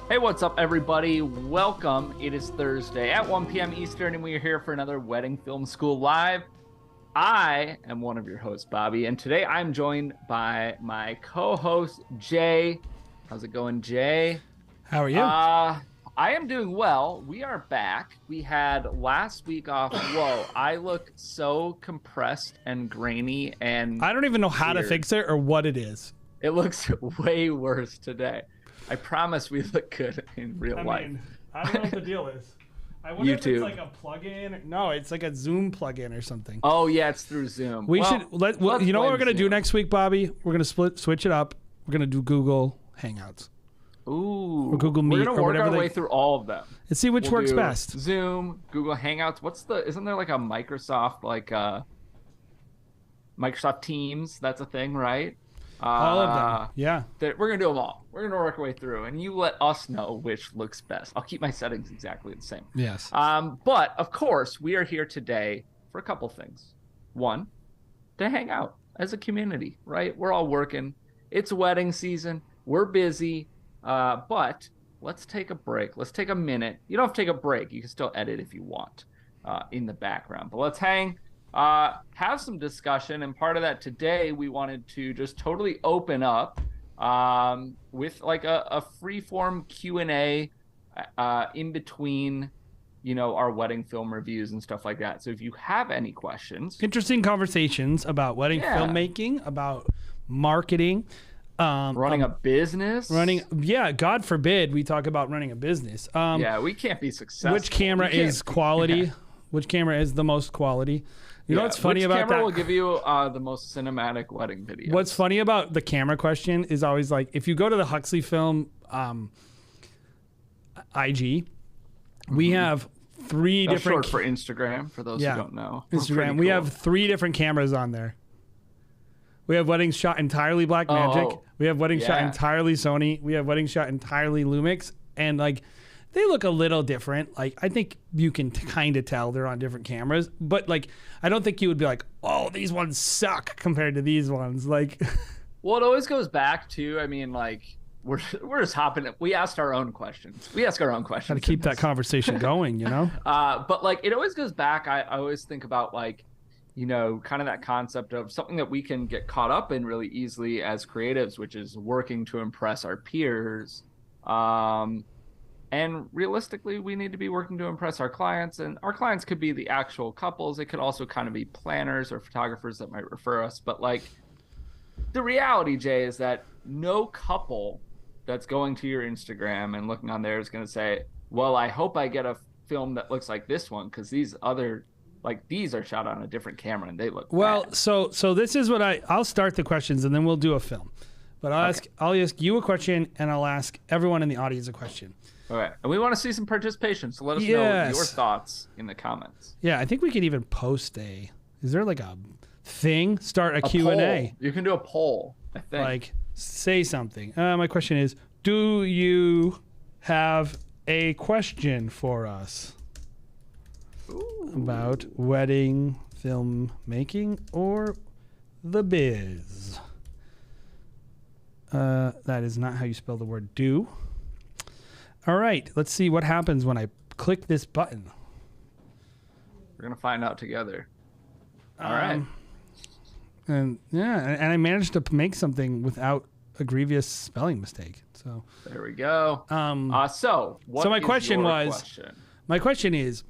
Hey, what's up, everybody? Welcome. It is Thursday at 1 p.m. Eastern, and we are here for another Wedding Film School Live. I am one of your hosts, Bobby, and today I'm joined by my co-host, Jay. How's it going, Jay? How are you? I am doing well. We are back. We had last week off. Whoa, I look so compressed and grainy, and I don't even know how to fix it or what it is. it looks way worse today. I promise we look good in real life. I don't know what the deal is. I wonder if YouTube. it's like a plugin. No, it's like a Zoom plugin or something. Oh yeah, it's through Zoom. You know what we're gonna do next week, Bobby? We're gonna switch it up. We're gonna do Google Hangouts. Ooh. Or Google Meet. We're gonna or work whatever our way through all of them. And see which works do best. Zoom, Google Hangouts. Isn't there like a Microsoft Microsoft Teams? That's a thing, right? All of them. Yeah. We're gonna do them all. We're gonna work our way through, and you let us know which looks best. I'll keep my settings exactly the same. Yes. But of course, we are here today for a couple things. One, to hang out as a community, right? We're all working. It's wedding season. We're busy. But let's take a break. Let's take a minute. You don't have to take a break. You can still edit if you want in the background. But let's have some discussion. And part of that today, we wanted to just totally open up with like a free-form Q&A in between, our wedding film reviews and stuff like that. So if you have any questions. Interesting conversations about wedding filmmaking, about marketing. Running a business. God forbid we talk about running a business. We can't be successful. Which camera is quality? Yeah. Which camera is the most quality? You know what's funny about that? Which camera will give you the most cinematic wedding video? What's funny about the camera question is always like, if you go to the Huxley Film IG, we have three different. Short for Instagram, for those who don't know. Instagram. We have three different cameras on there. We have weddings shot entirely Blackmagic. We have weddings shot entirely Sony. We have weddings shot entirely Lumix. And like, they look a little different. Like, I think you can kind of tell they're on different cameras. But like, I don't think you would be like, oh, these ones suck compared to these ones. Like, well, it always goes back to, I mean, like, we're just hopping. We asked our own questions. We ask our own questions. Got to keep that conversation going, But like, it always goes back. I always think about like, kind of that concept of something that we can get caught up in really easily as creatives, which is working to impress our peers. And realistically, we need to be working to impress our clients, and our clients could be the actual couples. It could also kind of be planners or photographers that might refer us. But like, the reality, Jay, is that no couple that's going to your Instagram and looking on there is going to say, well, I hope I get a film that looks like this one, because these are shot on a different camera and they look bad. So this is what I'll start the questions and then we'll do a film. But I'll ask you a question and I'll ask everyone in the audience a question. All right. And we want to see some participation, so let us know your thoughts in the comments. Yeah, I think we could even post is there like a thing? Start a Q&A. You can do a poll, I think. Like, say something. My question is, do you have a question for us? Ooh. About wedding filmmaking or the biz? That is not how you spell the word do. All right, let's see what happens when I click this button. We're going to find out together. All right. And I managed to make something without a grievous spelling mistake. So there we go. So my question is,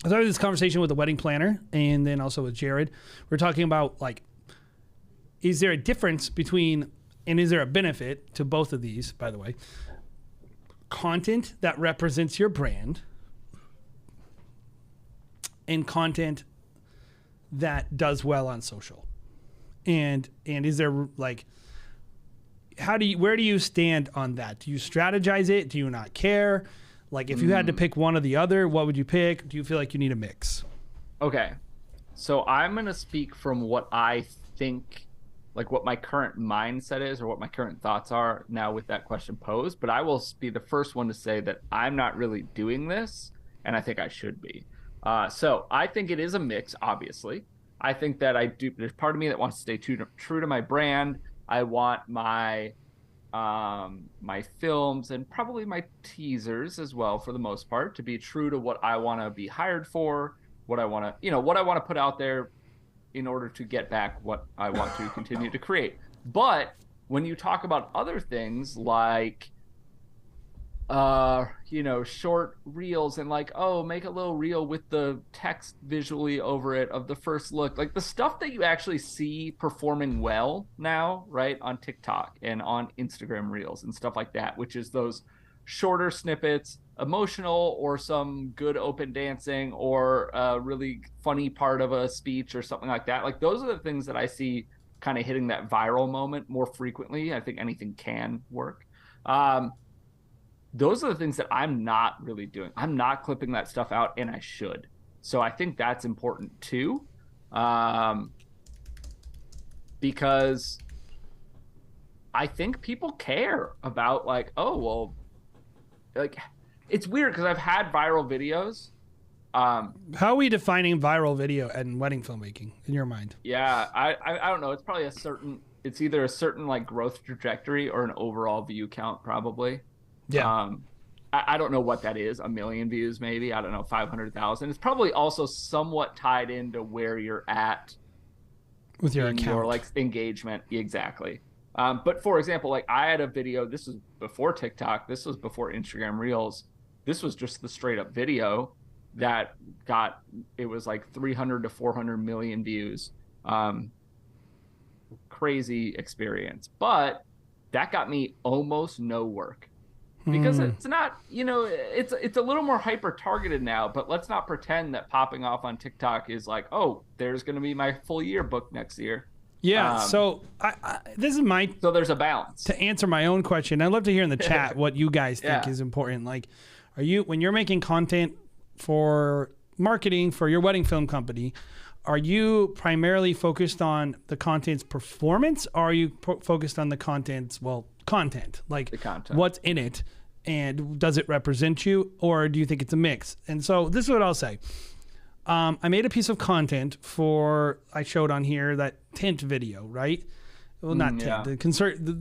I started this conversation with a wedding planner and then also with Jared. We're talking about like, is there a difference between, and is there a benefit to both of these, by the way, content that represents your brand and content that does well on social? And is there like, where do you stand on that? Do you strategize it? Do you not care? Like, if you had to pick one or the other, what would you pick? Do you feel like you need a mix? Okay. So I'm going to speak from what I think, like what my current mindset is or what my current thoughts are now with that question posed. But I will be the first one to say that I'm not really doing this, and I think I should be. So I think it is a mix, obviously. I think that there's part of me that wants to stay true to my brand. I want my my films, and probably my teasers as well, for the most part, to be true to what I want to be hired for, what I want to, what I want to put out there in order to get back what I want to continue to create. But when you talk about other things like short reels and like, oh, make a little reel with the text visually over it of the first look, like the stuff that you actually see performing well now, right, on TikTok and on Instagram reels and stuff like that, which is those shorter snippets, emotional or some good open dancing or a really funny part of a speech or something like that. Like those are the things that I see kind of hitting that viral moment more frequently. I think anything can work. Those are the things that I'm not really doing. I'm not clipping that stuff out, and I should. So I think that's important too, because I think people care about like, oh, well, like it's weird because I've had viral videos. How are we defining viral video and wedding filmmaking in your mind? Yeah, I don't know. It's probably it's either a certain like growth trajectory or an overall view count, probably. Yeah. I don't know what that is. 1 million views, maybe. I don't know, 500,000. It's probably also somewhat tied into where you're at with your account, your like engagement. Exactly. But for example, like I had a video. This was before TikTok. This was before Instagram Reels. This was just the straight up video that it was like 300 to 400 million views. Crazy experience, but that got me almost no work. Because it's not, it's a little more hyper targeted now, but let's not pretend that popping off on TikTok is like, oh, there's going to be my full year book next year. Yeah. So this is so there's a balance. To answer my own question, I'd love to hear in the chat what you guys think is important. Like, when you're making content for marketing for your wedding film company, are you primarily focused on the content's performance, or are you focused on the content, like the content, what's in it, and does it represent you, or do you think it's a mix? And so this is what I'll say. I made a piece of content I showed on here that tint video, right? Well, not tint. Yeah.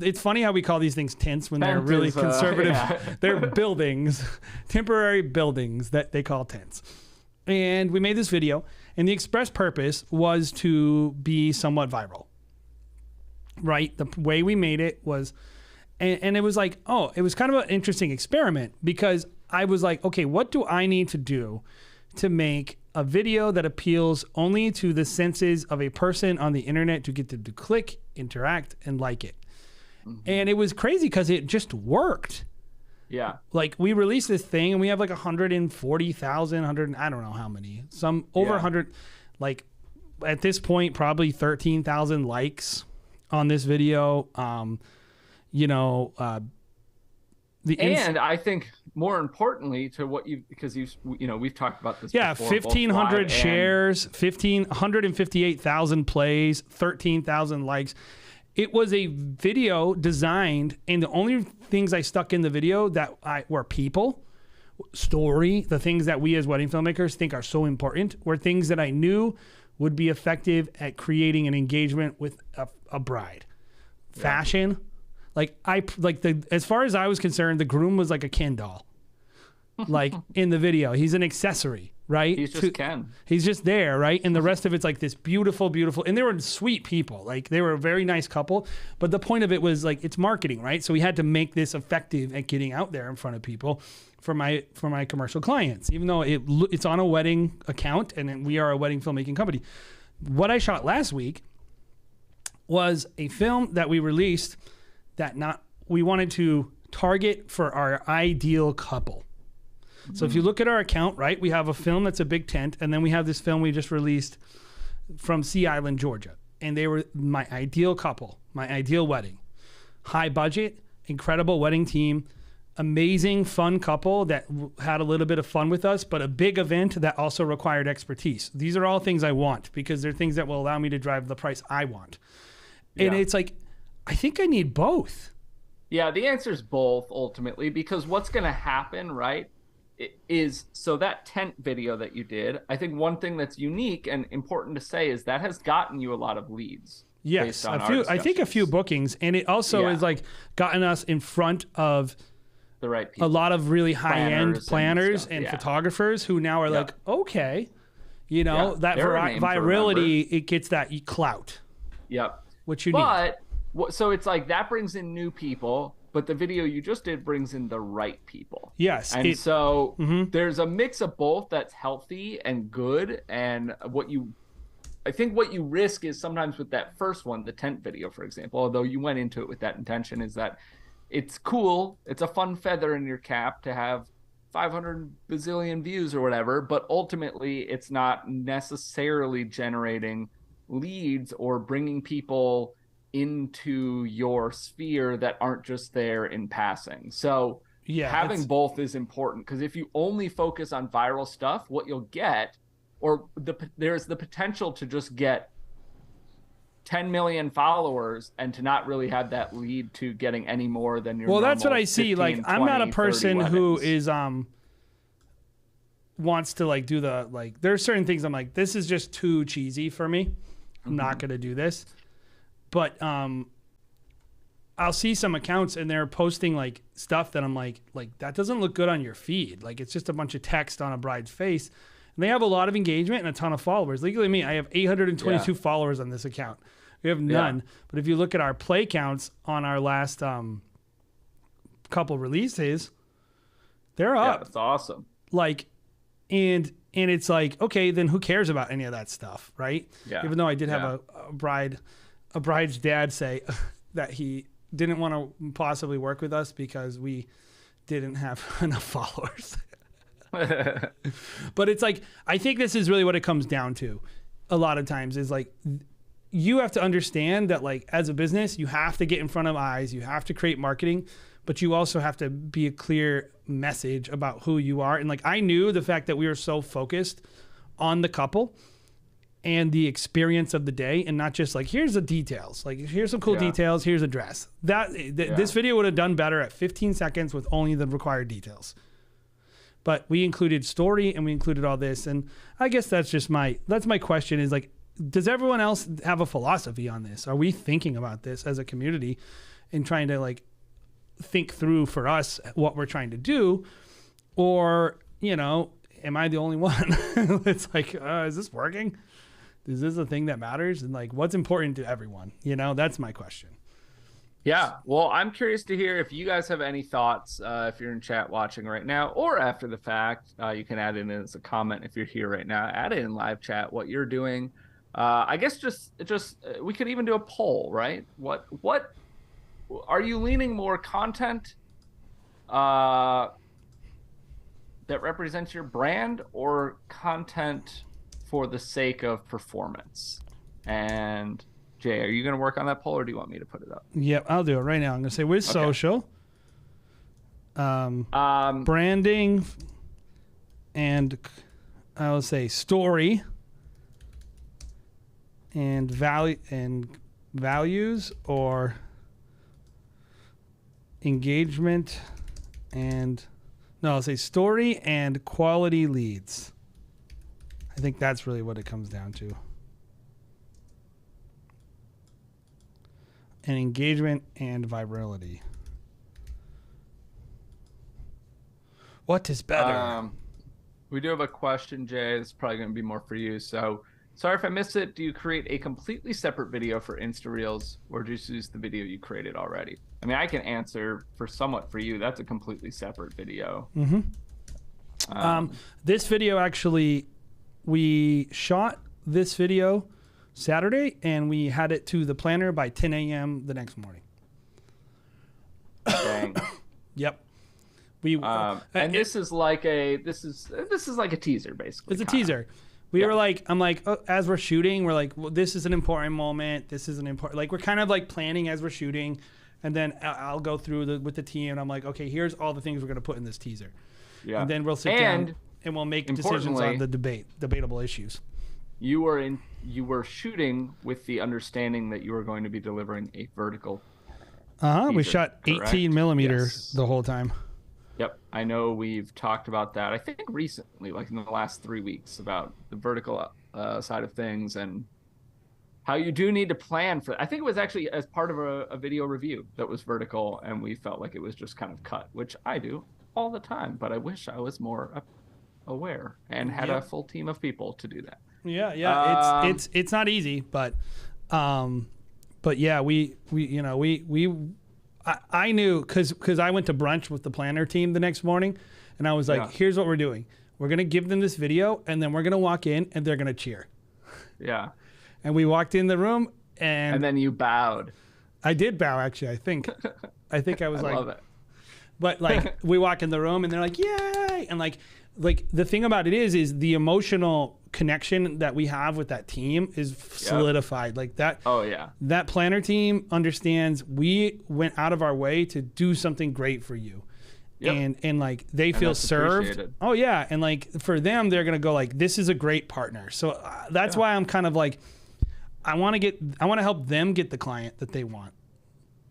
It's funny how we call these things tints when they're really conservative. They're buildings, temporary buildings that they call tints. And we made this video, and the express purpose was to be somewhat viral, right? The way we made it was, and it was like, it was kind of an interesting experiment, because I was like, okay, what do I need to do to make a video that appeals only to the senses of a person on the internet to get them to click, interact, and like it? Mm-hmm. And it was crazy because it just worked. Yeah. Like we released this thing and we have like 140,000, I don't know how many, some over 100, like at this point, probably 13,000 likes on this video. And I think more importantly to what because we've talked about this. Yeah. Before, 1,500 shares, 158,000 plays, 13,000 likes. It was a video designed, and the only things I stuck in the video were people, story, the things that we as wedding filmmakers think are so important, were things that I knew would be effective at creating an engagement with a bride. Yeah. Fashion, as far as I was concerned, the groom was like a Ken doll, like in the video. He's an accessory. Right? He's just Ken. He's just there, right? And the rest of it's like this beautiful, and they were sweet people. Like they were a very nice couple. But the point of it was like, it's marketing, right? So we had to make this effective at getting out there in front of people for my commercial clients, even though it's on a wedding account and we are a wedding filmmaking company. What I shot last week was a film that we released we wanted to target for our ideal couple. So if you look at our account, right, we have a film that's a big tent, and then we have this film we just released from Sea Island, Georgia. And they were my ideal couple, my ideal wedding. High budget, incredible wedding team, amazing, fun couple that had a little bit of fun with us, but a big event that also required expertise. These are all things I want because they're things that will allow me to drive the price I want. And it's like, I think I need both. Yeah, the answer is both ultimately, because what's going to happen, right? So that tent video that you did, I think one thing that's unique and important to say is that has gotten you a lot of leads. Yes, I think a few bookings, and it also is like gotten us in front of the right people. A lot of really high-end planners and photographers who now are like, okay, you know, that virality, it gets that clout. Yep. What you need. But so it's like that brings in new people, but the video you just did brings in the right people. Yes. And so there's a mix of both that's healthy and good. And I think what you risk is sometimes with that first one, the tent video, for example, although you went into it with that intention, is that it's cool. It's a fun feather in your cap to have 500 bazillion views or whatever, but ultimately it's not necessarily generating leads or bringing people into your sphere that aren't just there in passing. So having both is important, because if you only focus on viral stuff, what you'll get, there's the potential to just get 10 million followers and to not really have that lead to getting any more than your that's what I see. 15, like 20, I'm not a person who is wants to like do the like there are certain things I'm like, this is just too cheesy for me. I'm not gonna do this. But I'll see some accounts and they're posting like stuff that I'm like that doesn't look good on your feed. Like it's just a bunch of text on a bride's face. And they have a lot of engagement and a ton of followers. Legally me, I have 822 followers on this account. We have none. But if you look at our play counts on our last couple releases, they're up. Yeah, that's awesome. Like, and it's like, okay, then who cares about any of that stuff, right? Yeah. Even though I did have a bride's dad say that he didn't want to possibly work with us because we didn't have enough followers. But it's like, I think this is really what it comes down to a lot of times is like, you have to understand that like as a business, you have to get in front of eyes, you have to create marketing, but you also have to be a clear message about who you are. And like, I knew the fact that we were so focused on the couple and the experience of the day and not just like, here's the details, like here's some cool details, here's a dress. This video would have done better at 15 seconds with only the required details. But we included story and we included all this. And I guess that's my question is like, does everyone else have a philosophy on this? Are we thinking about this as a community and trying to like think through for us what we're trying to do? Or, you know, am I the only one? It's like, is this working? Is this a thing that matters? And like, what's important to everyone? You know, that's my question. Yeah, well, I'm curious to hear if you guys have any thoughts. If you're in chat watching right now or after the fact, you can add it in as a comment. If you're here right now, add it in live chat what you're doing. I guess just we could even do a poll, right? What are you leaning more content that represents your brand or content for the sake of performance? And Jay, are you going to work on that poll or do you want me to put it up? Yep, I'll do it right now. I'm going to say with social, branding, and I will say story and values or engagement I'll say story and quality leads. I think that's really what it comes down to. And engagement and virality. What is better? We do have a question, Jay. This is probably going to be more for you. So, sorry if I missed it. Do you create a completely separate video for Insta Reels or just use the video you created already? I mean, I can answer somewhat for you. That's a completely separate video. Mm-hmm. This video actually, we shot this video Saturday, and we had it to the planner by 10 a.m. the next morning. Dang. Yep. This is like a teaser, basically. It's a teaser. We were like, I'm like, as we're shooting, we're like, well, this is an important moment. This is an important, like, we're kind of like planning as we're shooting, and then I'll go through with the team, and I'm like, okay, here's all the things we're gonna put in this teaser. Yeah. And then we'll sit down and we'll make decisions on the debatable issues. You were shooting with the understanding that you were going to be delivering a vertical. We shot 18 millimeter the whole time. Yep. I know we've talked about that, I think recently, like in the last 3 weeks, about the vertical side of things. And how you do need to plan for. I think it was actually as part of a video review that was vertical, and we felt like it was just kind of cut, which I do all the time, but I wish I was more aware and had a full team of people to do that. Yeah. It's not easy, but yeah, I knew because I went to brunch with the planner team the next morning, and I was like, here's what we're doing. We're gonna give them this video, and then we're gonna walk in, and they're gonna cheer. Yeah. And we walked in the room, and then you bowed. I did bow, actually. I think I was I love it. But like we walk in the room, and they're like, yay! And like the thing about it is the emotional connection that we have with that team is solidified. Like that. Oh yeah. That planner team understands we went out of our way to do something great for you. Yep. And like they feel served. Oh yeah. And like for them, they're going to go like, this is a great partner. So that's why I'm kind of like, I want to help them get the client that they want.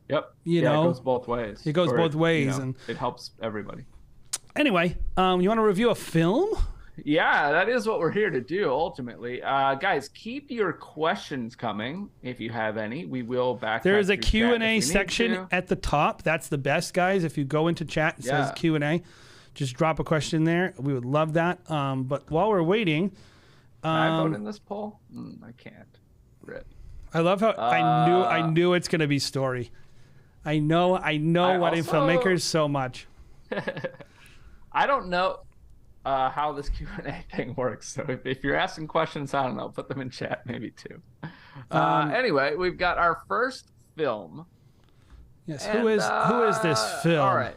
Yep. You know, it goes both ways. It goes both ways. And it helps everybody. Anyway, you want to review a film? Yeah, that is what we're here to do, ultimately. Guys, keep your questions coming if you have any. We will back. There is a Q&A section at the top. That's the best, guys. If you go into chat, it says Q&A. Just drop a question there. We would love that. But while we're waiting... Can I vote in this poll? I can't. Rip. I love how I knew it's going to be story. I know wedding filmmakers so much. I don't know how this Q&A thing works. So if you're asking questions, I don't know. Put them in chat maybe too. Anyway, we've got our first film. Yes. And, who is this film? All right.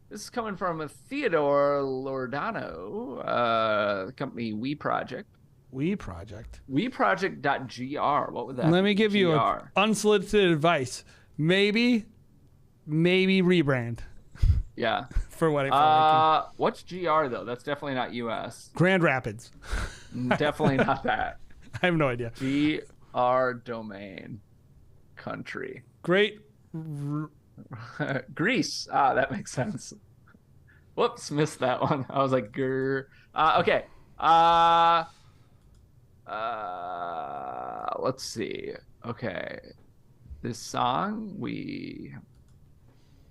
This is coming from Theodore Lordano, the company We Project. We Project. WeProject.gr. What would that be? Let me give you unsolicited advice. Maybe rebrand. Yeah. For wedding filmmaking. What's GR though? That's definitely not US. Grand Rapids. Definitely not that. I have no idea. GR domain country. Great. Greece. That makes sense. Whoops, missed that one. I was like, grr. Okay. Let's see. Okay. This song, we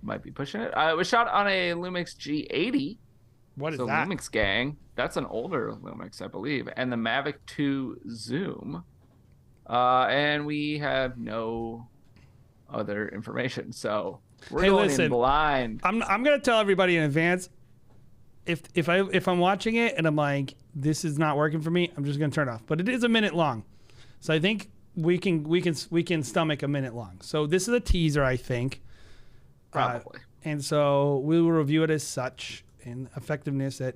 might be pushing it. It was shot on a Lumix G80. What is that? Lumix gang. That's an older Lumix, I believe. And the Mavic 2 Zoom. And we have no other information. So we're going in blind. I'm gonna tell everybody in advance. If I'm watching it and I'm like, this is not working for me, I'm just gonna turn it off. But it is a minute long, so I think we can stomach a minute long. So this is a teaser, I think. Probably. And so we will review it as such in effectiveness at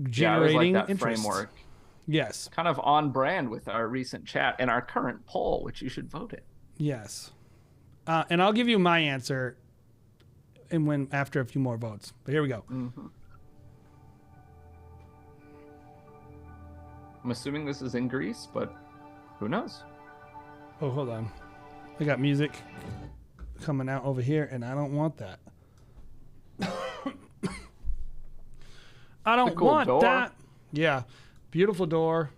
generating that interest. Framework. Yes. Kind of on brand with our recent chat and our current poll, which you should vote in. Yes. And I'll give you my answer after a few more votes. But here we go. Mm-hmm. I'm assuming this is in Greece, but who knows? Oh, hold on. I got music coming out over here, and I don't want that. I don't want that. Yeah. Beautiful door.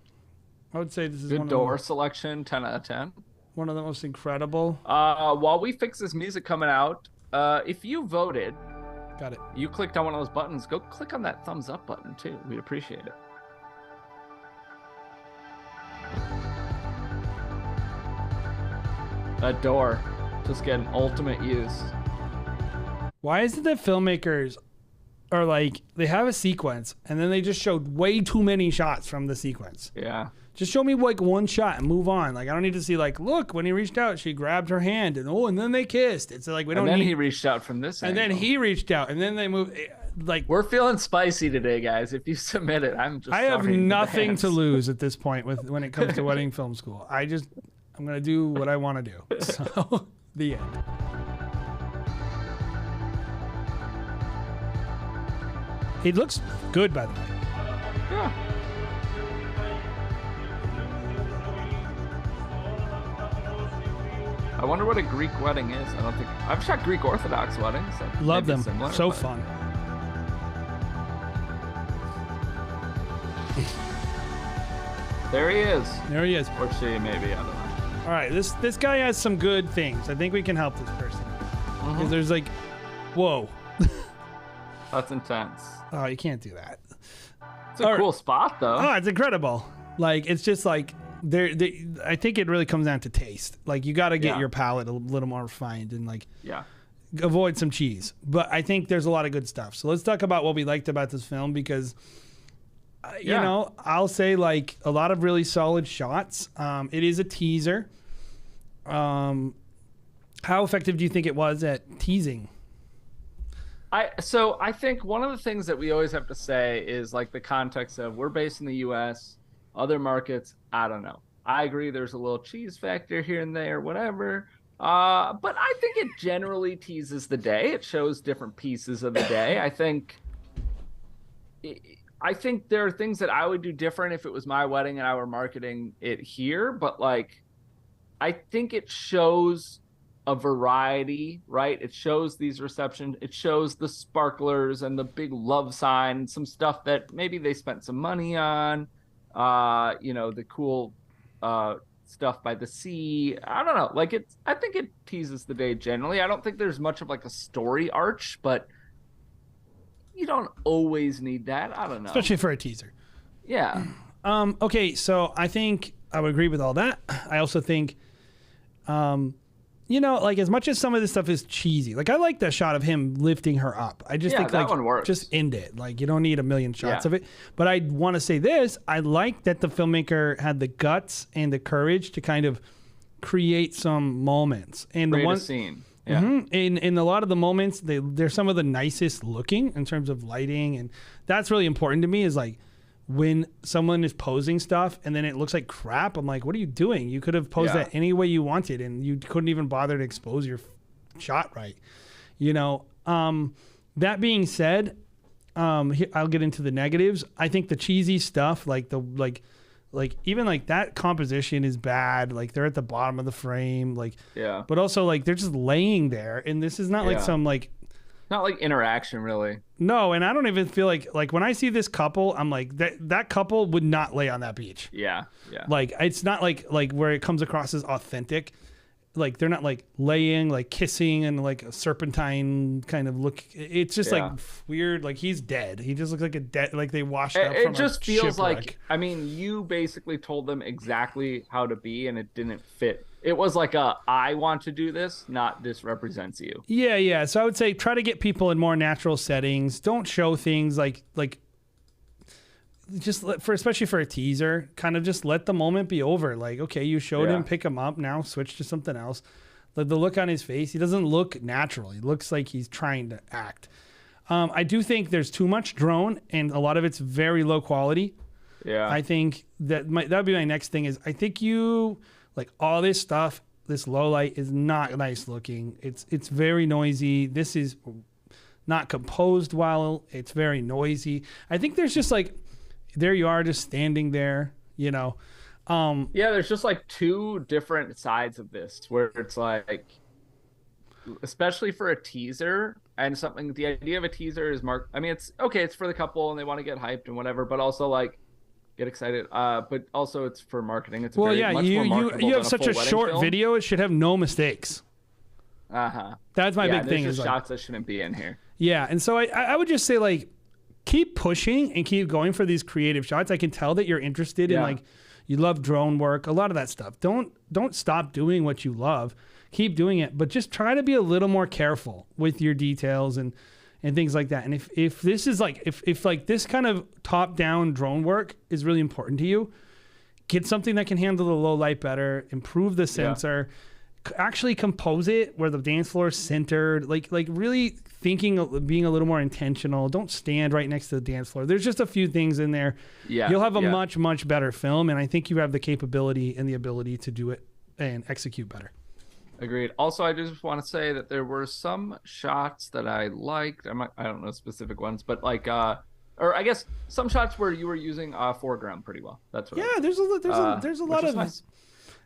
I would say this is good door selection, 10 out of 10. One of the most incredible. While we fix this music coming out, if you voted, got it. You clicked on one of those buttons, go click on that thumbs up button too. We'd appreciate it. That door just getting ultimate use. Why is it that filmmakers are like, they have a sequence and then they just showed way too many shots from the sequence? Yeah. Just show me like one shot and move on. Like I don't need to see like, look, when he reached out, she grabbed her hand and then they kissed. It's like we don't. And then he reached out from this. And angle. then he reached out and then they moved. Like we're feeling spicy today, guys. If you submit it, I have nothing to lose at this point when it comes to wedding film school. I'm gonna do what I want to do. So the end. It looks good, by the way. Yeah. I wonder what a Greek wedding is. I don't think I've shot Greek Orthodox weddings. Love them. Similar, so fun. There he is. There he is. Or she, maybe. I don't know. All right, this guy has some good things. I think we can help this person. Because there's like, whoa. That's intense. Oh, you can't do that. It's a cool spot, though. Oh, it's incredible. Like, it's just like, I think it really comes down to taste. Like, you got to get your palate a little more refined and like, avoid some cheese. But I think there's a lot of good stuff. So let's talk about what we liked about this film, because you know, I'll say like a lot of really solid shots. It is a teaser. How effective do you think it was at teasing? So I think one of the things that we always have to say is like the context of we're based in the US, other markets, I don't know. I agree there's a little cheese factor here and there, whatever. But I think it generally teases the day. It shows different pieces of the day. I think there are things that I would do different if it was my wedding and I were marketing it here, but like I think it shows a variety, right? It shows these receptions, it shows the sparklers and the big love sign, some stuff that maybe they spent some money on, you know, the cool stuff by the sea. I don't know. Like I think it teases the day generally. I don't think there's much of like a story arch, but you don't always need that. I don't know. Especially for a teaser. Yeah. Okay, so I think I would agree with all that. I also think, you know, like as much as some of this stuff is cheesy, like I like that shot of him lifting her up. I just think that like one works. Just end it. Like you don't need a million shots of it. But I want to say this: I like that the filmmaker had the guts and the courage to kind of create some moments and create the one a scene. Yeah. In a lot of the moments, they're some of the nicest looking in terms of lighting, and that's really important to me. Is like when someone is posing stuff and then it looks like crap. I'm like, what are you doing? You could have posed that any way you wanted, and you couldn't even bother to expose your shot right. You know. That being said, I'll get into the negatives. I think the cheesy stuff, like even like that composition is bad. Like they're at the bottom of the frame, like but also like they're just laying there, and this is not like some like not like interaction really. No, and I don't even feel like when I see this couple, I'm like that couple would not lay on that beach. Yeah. Like it's not like where it comes across as authentic. Like they're not like laying, like kissing, and like a serpentine kind of look. It's just like weird. Like he's dead. He just looks like a dead. Like they washed up. It just feels shipwreck. like. I mean, you basically told them exactly how to be, and it didn't fit. It was like I want to do this, not this represents you. Yeah. So I would say try to get people in more natural settings. Don't show things like. Just especially for a teaser, kind of just let the moment be over. Like, okay, you showed him, pick him up, now switch to something else. The look on his face, he doesn't look natural. He looks like he's trying to act. I do think there's too much drone, and a lot of it's very low quality. Yeah. I think that would be my next thing is I think you like all this stuff, this low light is not nice looking. It's very noisy. This is not composed well. It's very noisy. I think there's just like, there you are just standing there, you know. There's just like two different sides of this where it's like, especially for a teaser and something, the idea of a teaser is I mean, it's okay, it's for the couple and they want to get hyped and whatever, but also like get excited. But also it's for marketing. It's much more marketable you have such a short film. Video, it should have no mistakes. That's my big thing. There's just shots that shouldn't be in here. Yeah, and so I would just say like, keep pushing and keep going for these creative shots. I can tell that you're interested in like you love drone work, a lot of that stuff. Don't stop doing what you love. Keep doing it, but just try to be a little more careful with your details and things like that. And if this is like if like this kind of top-down drone work is really important to you, get something that can handle the low light better, improve the sensor, actually compose it where the dance floor is centered, like really thinking of being a little more intentional. Don't stand right next to the dance floor. There's just a few things in there. You'll have a much better film, and I think you have the capability and the ability to do it and execute better. Agreed. Also, I just want to say that there were some shots that I liked. I don't know specific ones, but like or I guess some shots where you were using foreground pretty well. That's what. Yeah, there's a lot of nice.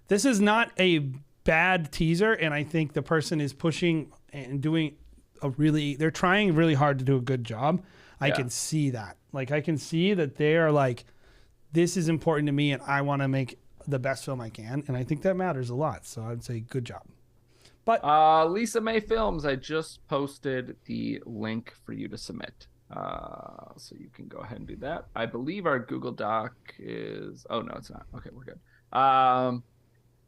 This is not a bad teaser, and I think the person is pushing and doing they're trying really hard to do a good job. I can see that. Like I can see that they are like this is important to me and I want to make the best film I can. And I think that matters a lot. So I'd say good job. But Lisa May Films, I just posted the link for you to submit. So you can go ahead and do that. I believe our Google Doc is... Oh, no, it's not. Okay, we're good.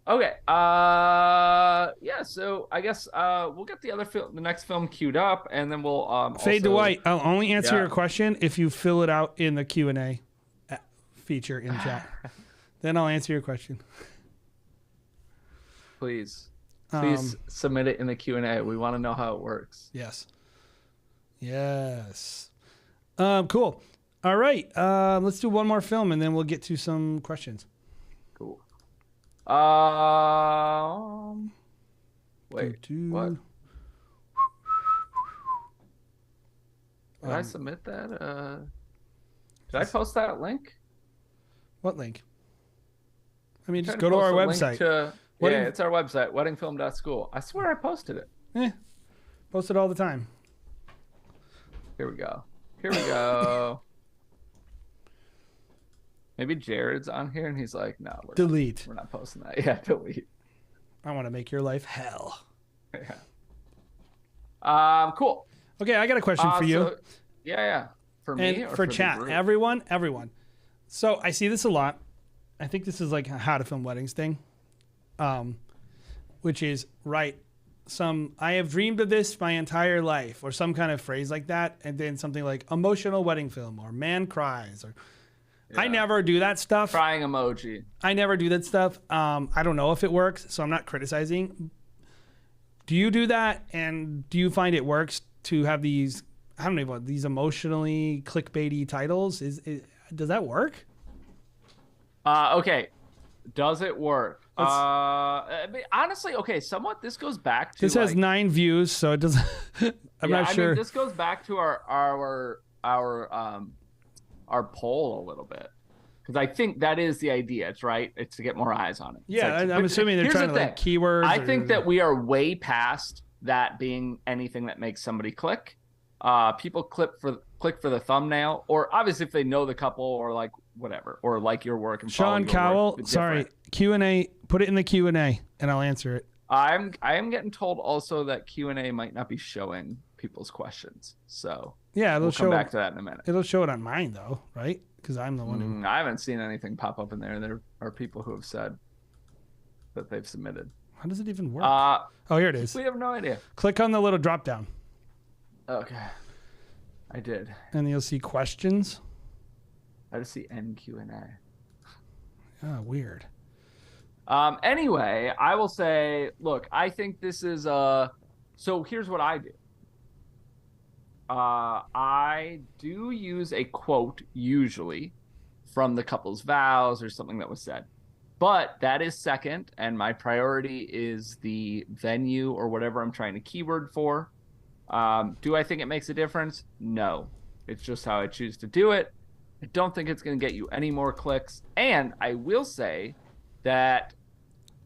Okay. Yeah, so I guess we'll get the next film queued up, and then we'll fade to white. I'll only answer Yeah. your question if you fill it out in the Q&A feature in chat. Then I'll answer your question. Please submit it in the Q&A. We want to know how it works. Yes. Cool. All right. Let's do one more film, and then we'll get to some questions. Cool. Wait, what? Did I submit that? Did I post that link? What link? I mean, just go to our website. Yeah, it's our website, weddingfilm.school. I swear I posted it. Post it all the time. Here we go. Maybe Jared's on here and he's like, no, delete. We're not posting that. Yeah, delete. I want to make your life hell. Yeah. Cool. Okay, I got a question for you. Yeah. For me and for chat. Everyone. So I see this a lot. I think this is like a how to film weddings thing. Which is I have dreamed of this my entire life, or some kind of phrase like that, and then something like emotional wedding film or man cries, or I never do that stuff. Crying emoji. I never do that stuff. I don't know if it works, so I'm not criticizing. Do you do that, and do you find it works to have these, I don't know, these emotionally clickbaity titles? Does that work? Okay. Does it work? I mean, honestly, okay, somewhat this goes back to... This has 9 views, so it doesn't... I'm not sure. I mean, this goes back to our poll a little bit. Because I think that is the idea. It's right. It's to get more eyes on it. Yeah, I'm assuming they're trying to like keywords. I think that we are way past that being anything that makes somebody click. People click for the thumbnail, or obviously if they know the couple, or like whatever, or like your work. And Sean Cowell, sorry, Q&A. Put it in the Q&A, and I'll answer it. I am getting told also that Q&A might not be showing people's questions. So yeah, we'll come back to that in a minute. It'll show it on mine though, right? Because I'm the one who... I haven't seen anything pop up in there. There are people who have said that they've submitted. How does it even work? Oh, here it is. We have no idea. Click on the little drop down. Okay. I did. And you'll see questions. I just see end Q&A. Oh, weird. Anyway, I will say, look, I think this is so here's what I do. I do use a quote usually from the couple's vows or something that was said. But that is second, and my priority is the venue or whatever I'm trying to keyword for. Do I think it makes a difference? No. It's just how I choose to do it. I don't think it's going to get you any more clicks. And I will say that,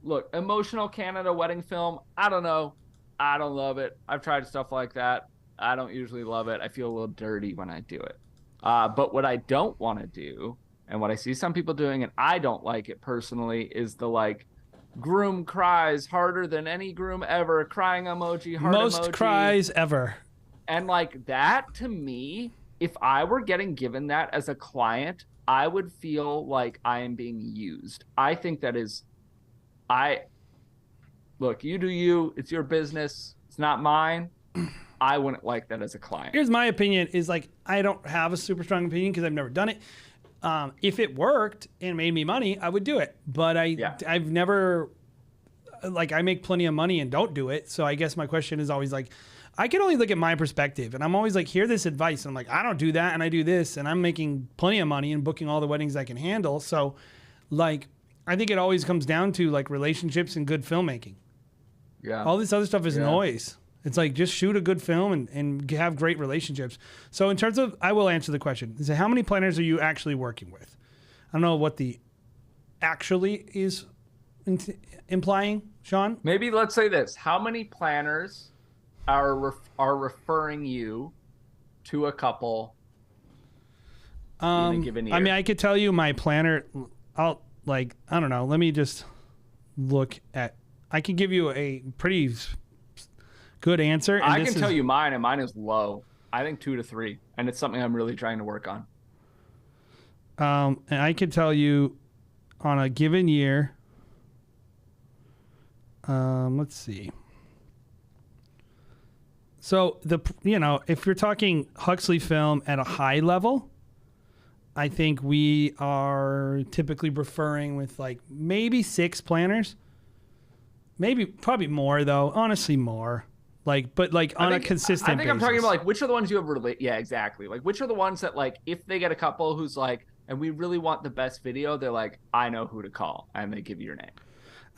look, emotional Canada wedding film, I don't know. I don't love it. I've tried stuff like that. I don't usually love it. I feel a little dirty when I do it. But what I don't want to do, and what I see some people doing, and I don't like it personally, is the like, groom cries harder than any groom ever, crying emoji, heart most emoji. Cries ever. And like that, to me, if I were getting given that as a client, I would feel like I am being used. I think that is, look, you do you, it's your business, it's not mine. I wouldn't like that as a client. Here's my opinion is like, I don't have a super strong opinion because I've never done it. If it worked and made me money, I would do it. But I've never, like, I make plenty of money and don't do it. So I guess my question is always like, I can only look at my perspective, and I'm always like, hear this advice. And I'm like, I don't do that, and I do this, and I'm making plenty of money and booking all the weddings I can handle. So, like, I think it always comes down to like relationships and good filmmaking. Yeah. All this other stuff is noise. It's like, just shoot a good film and have great relationships. So in terms of, I will answer the question. So how many planners are you actually working with? I don't know what the actually is implying, Sean. Maybe let's say this. How many planners are referring you to a couple in a given year? I mean, I could tell you my planner. I don't know. Let me just look at. I can give you a pretty good answer. And I can tell you mine, and mine is low. I think 2 to 3, and it's something I'm really trying to work on. And I can tell you on a given year. Let's see. So if you're talking Huxley film at a high level, I think we are typically preferring with like maybe 6 planners. Probably more though. Honestly, more. On a consistent I think I'm talking basis. about like which are the ones you have yeah, exactly. Like which are the ones that like if they get a couple who's like, and we really want the best video, they're like, I know who to call, and they give you your name.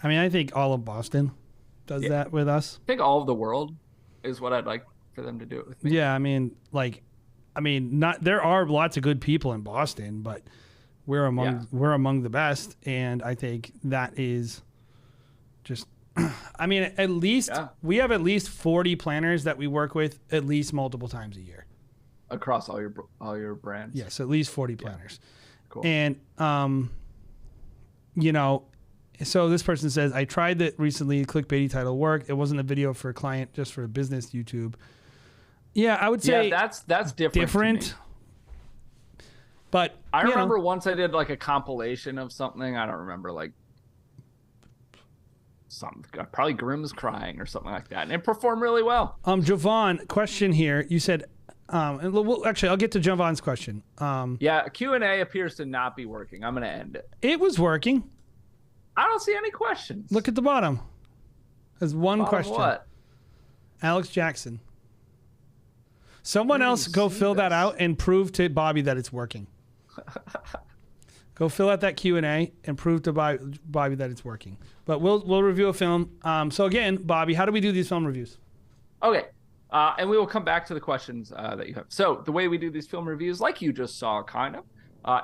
I mean, I think all of Boston does that with us. I think all of the world is what I'd like for them to do it with me. Yeah, I mean, not there are lots of good people in Boston, but we're among the best, and I think that is just. I mean, at least we have at least 40 planners that we work with at least multiple times a year across all your brands. Yes, at least 40 planners. Cool. And so this person says, I tried that recently. Clickbaity title worked. It wasn't a video for a client, just for a business YouTube. Yeah, I would say that's different. But I remember once I did like a compilation of something. I don't remember like. Something probably Grimm's crying or something like that, and it performed really well. Javon, question here. You said, actually, I'll get to Javon's question. Q&A appears to not be working. I'm going to end it. It was working. I don't see any questions. Look at the bottom. There's one question. What? Alex Jackson. Someone else go fill that out and prove to Bobby that it's working. Go fill out that Q&A and prove to Bobby that it's working. But we'll review a film. So again, Bobby, how do we do these film reviews? Okay. And we will come back to the questions that you have. So the way we do these film reviews, like you just saw, kind of,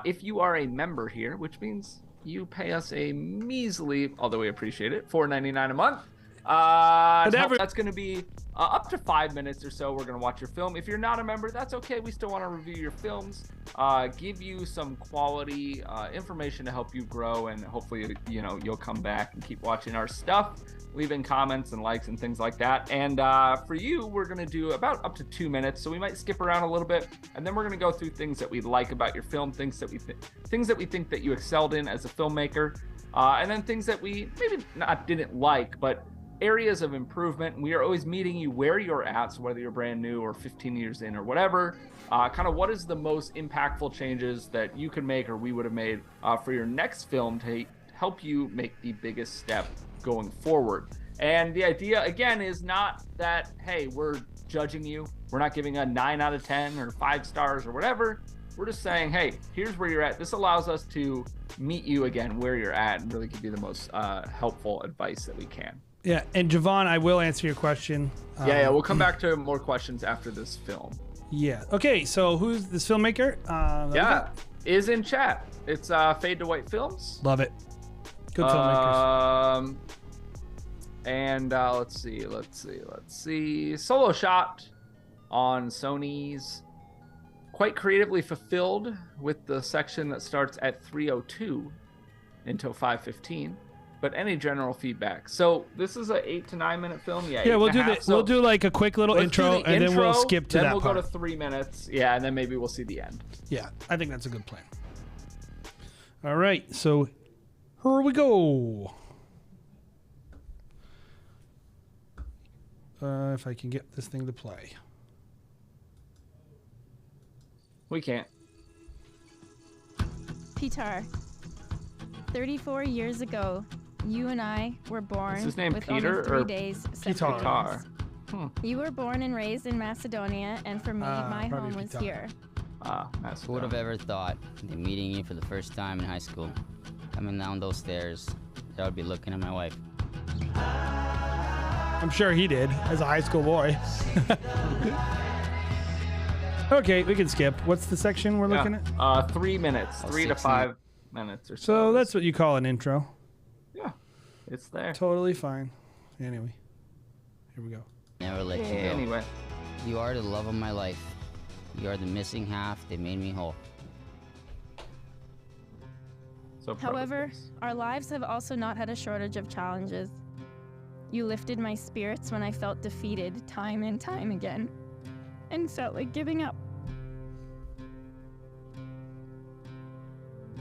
if you are a member here, which means you pay us a measly, although we appreciate it, $4.99 a month. That's going to be up to 5 minutes or so. We're going to watch your film. If you're not a member, that's okay. We still want to review your films, give you some quality information to help you grow, and hopefully, you'll come back and keep watching our stuff, leaving comments and likes and things like that. And for you, we're going to do about up to 2 minutes. So we might skip around a little bit, and then we're going to go through things that we like about your film, things that we think that you excelled in as a filmmaker, and then things that we maybe didn't like, but areas of improvement. We are always meeting you where you're at, so whether you're brand new or 15 years in or whatever, kind of what is the most impactful changes that you could make or we would have made for your next film to help you make the biggest step going forward. And the idea, again, is not that, hey, we're judging you. We're not giving a 9 out of 10 or 5 stars or whatever. We're just saying, hey, here's where you're at. This allows us to meet you again where you're at and really give you the most helpful advice that we can. Yeah, and Javon, I will answer your question. We'll come back to more questions after this film. Yeah. Okay, so who's this filmmaker? Is in chat. It's Fade to White Films. Love it. Good filmmakers. And let's see. Solo shot on Sony's quite creatively fulfilled with the section that starts at 3:02 until 5:15. But any general feedback? So this is an 8 to 9 minute film. Yeah, we'll do this. We'll do like a quick little intro, and then we'll skip to that part. Then we'll go to 3 minutes. Yeah, and then maybe we'll see the end. Yeah, I think that's a good plan. All right, so here we go. If I can get this thing to play. We can't. Peter, 34 years ago, you and I were born Is his name with Peter only 3 or days Peter? You were born and raised in Macedonia, and for me, my home was Peter. here. Who would have ever thought that meeting you for the first time in high school, coming down those stairs, that I would be looking at my wife. I'm sure he did, as a high school boy. Okay, we can skip. What's the section we're looking at? 3 minutes, 3 to 5 minutes or so. So that's what you call an intro. Yeah, it's there. Totally fine. Anyway, here we go. Never let you go. Anyway. You are the love of my life. You are the missing half that made me whole. So proud of However, this. our lives have also not had a shortage of challenges. You lifted my spirits when I felt defeated time and time again, and felt like giving up.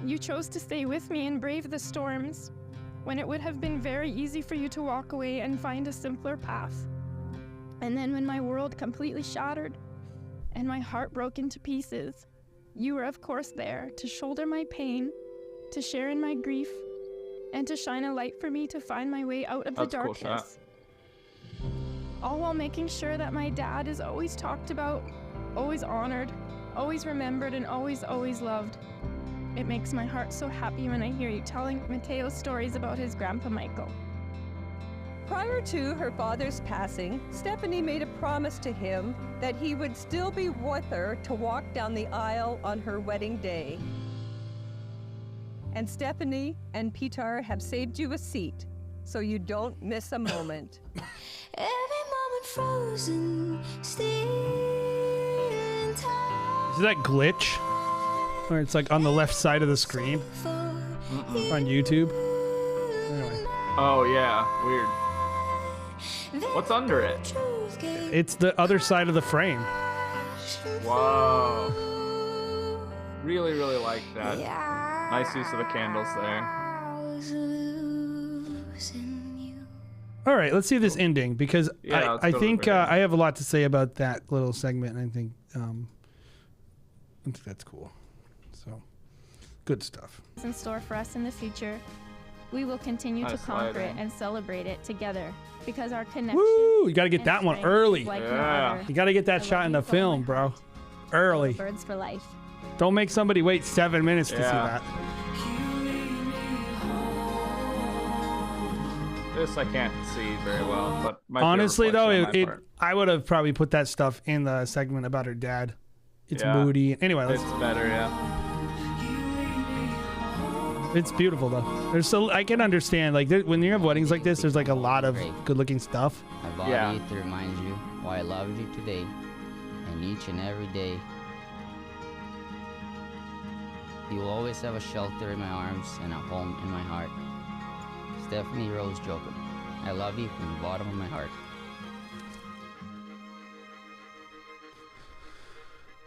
You chose to stay with me and brave the storms, when it would have been very easy for you to walk away and find a simpler path. And then when my world completely shattered, and my heart broke into pieces, you were of course there to shoulder my pain, to share in my grief, and to shine a light for me to find my way out of the That's a cool shot. darkness. All while making sure that my dad is always talked about, always honored, always remembered, and always, always loved. It makes my heart so happy when I hear you telling Mateo stories about his grandpa Michael. Prior to her father's passing, Stephanie made a promise to him that he would still be with her to walk down the aisle on her wedding day. And Stephanie and Peter have saved you a seat, so you don't miss a moment. Every moment frozen, still in time. Is that glitch? Or it's like on the left side of the screen on YouTube. Anyway. Oh yeah, weird. What's under it? It's the other side of the frame. Whoa. Really, really like that. Nice use of the candles there. All right, let's see this ending because Yeah, let's I go to the think very end. I have a lot to say about that little segment, and I think that's cool. So, good stuff. What's in store for us in the future, we will continue to Nice conquer it lighting. and celebrate it together because our connection. Woo! You got to get and that one strength early. is like no Yeah. other. You got to get that I shot love in you the with all film, my bro. heart. Early. Birds for life. Don't make somebody wait 7 minutes to see Yeah. that. This I can't see very well, but my Honestly, though, reflection on my it part. I would have probably put that stuff in the segment about her dad. It's Yeah. moody. Anyway, It's better, yeah. it's beautiful though. I can understand like when you have weddings like this, there's like a lot of good-looking stuff. I bought Yeah. you to remind you why I love you today and each and every day. You will always have a shelter in my arms and a home in my heart. Stephanie Rose Joker, I love you from the bottom of my heart.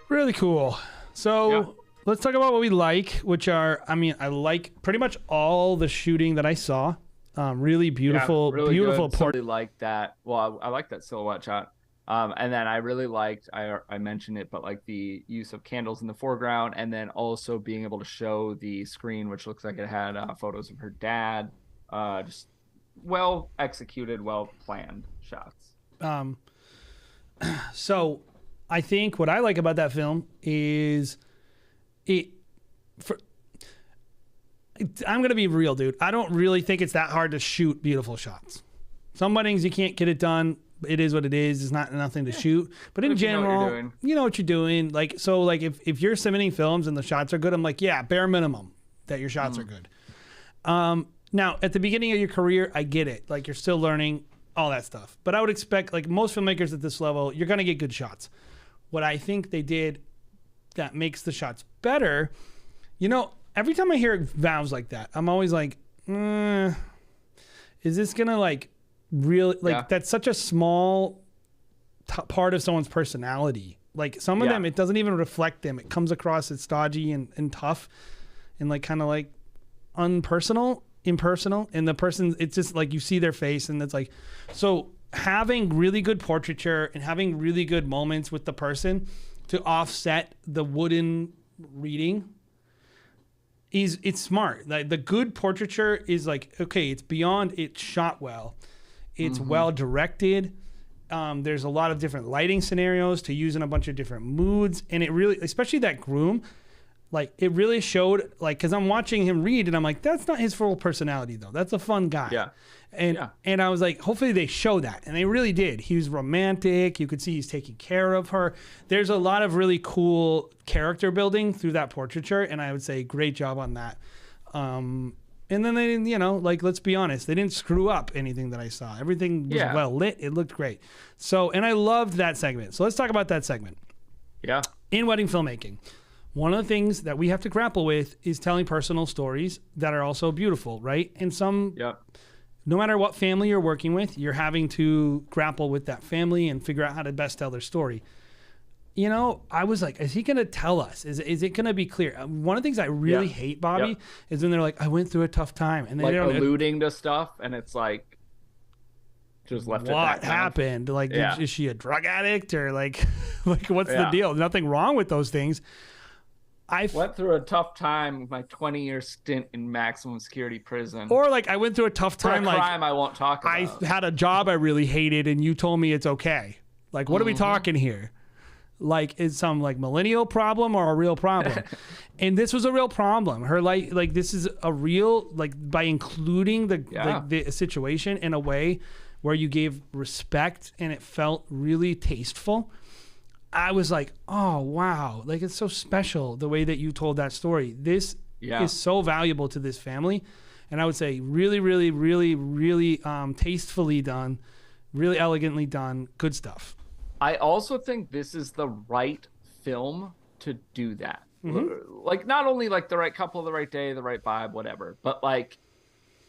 Really cool. So Yeah. let's talk about what we like, which are, I like pretty much all the shooting that I saw. Really beautiful, Yeah, really beautiful good. port. Really like that. Well, I like that silhouette shot. And then I really liked, I mentioned it, but like the use of candles in the foreground, and then also being able to show the screen, which looks like it had photos of her dad. Just well executed, well planned shots. So I think what I like about that film is I'm going to be real, dude. I don't really think it's that hard to shoot beautiful shots. Some weddings you can't get it done. It is what it is. It's not nothing to shoot. But in If you know what you're general, doing. you know what you're doing. Like, so like if you're submitting films and the shots are good, I'm like, yeah, bare minimum that your shots are good. Now, at the beginning of your career, I get it. Like, you're still learning all that stuff. But I would expect, like most filmmakers at this level, you're going to get good shots. What I think they did that makes the shots better, you know, every time I hear vows like that, I'm always like, is this going to, like, really, like, Yeah. that's such a small part of someone's personality. Like, some of Yeah. them, it doesn't even reflect them. It comes across as stodgy and tough and, like, kind of, like, impersonal, and the person, it's just like you see their face and it's like, so having really good portraiture and having really good moments with the person to offset the wooden reading it's smart. Like, the good portraiture is like, okay, it's beyond, it's shot well, it's well directed. There's a lot of different lighting scenarios to use in a bunch of different moods, and it really, especially that groom, like, it really showed, like, because I'm watching him read and I'm like, that's not his full personality though. That's a fun guy. Yeah. And I was like, hopefully they show that. And they really did. He was romantic. You could see he's taking care of her. There's a lot of really cool character building through that portraiture. And I would say great job on that. And then they didn't, you know, like, let's be honest, they didn't screw up anything that I saw. Everything was well lit. It looked great. So, and I loved that segment. So let's talk about that segment. Yeah. In wedding filmmaking, one of the things that we have to grapple with is telling personal stories that are also beautiful, right? And no matter what family you're working with, you're having to grapple with that family and figure out how to best tell their story. You know, I was like, is he going to tell us? Is it going to be clear? One of the things I really hate, Bobby, is when they're like, I went through a tough time. And they don't alluding to stuff, and it's like, just left it what happened? Like, is she a drug addict? Or like what's the deal? Nothing wrong with those things. I went through a tough time with my 20-year stint in maximum security prison. Or like, I went through a tough time. For a crime I won't talk about. I had a job I really hated, and you told me it's okay. Like, what are we talking here? Like, is some like millennial problem or a real problem? And this was a real problem. Her like this is a real, like, by including the situation in a way where you gave respect and it felt really tasteful. I was like, oh, wow. Like, it's so special the way that you told that story. This is so valuable to this family. And I would say really, really, really, really tastefully done, really elegantly done. Good stuff. I also think this is the right film to do that. Like, not only like the right couple, the right day, the right vibe, whatever, but like,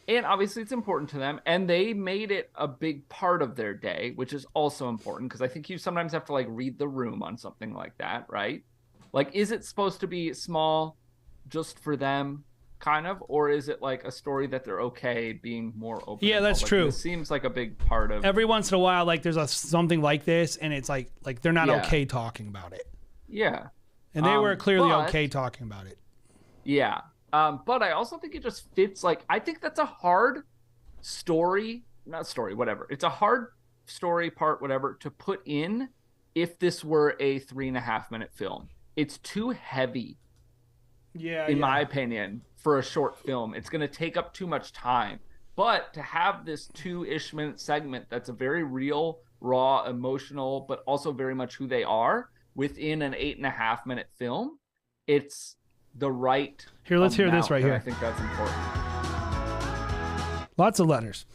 and obviously it's important to them, and they made it a big part of their day, which is also important, because I think you sometimes have to like read the room on something like that, right? Like, is it supposed to be small just for them, kind of, or is it like a story that they're okay being more open? Yeah, that's true. It seems like a big part of every once in a while, like there's something like this, and it's like they're not okay talking about it. Yeah, and they were clearly okay talking about it. Yeah. But I also think it just fits. Like, I think that's a hard story, whatever. It's a hard story part, whatever, to put in if this were a 3.5-minute film. It's too heavy, in my opinion, for a short film. It's going to take up too much time. But to have this 2-ish minute segment that's a very real, raw, emotional, but also very much who they are within an 8.5-minute film, it's the right here. Let's hear this right here. I think that's important. Lots of letters.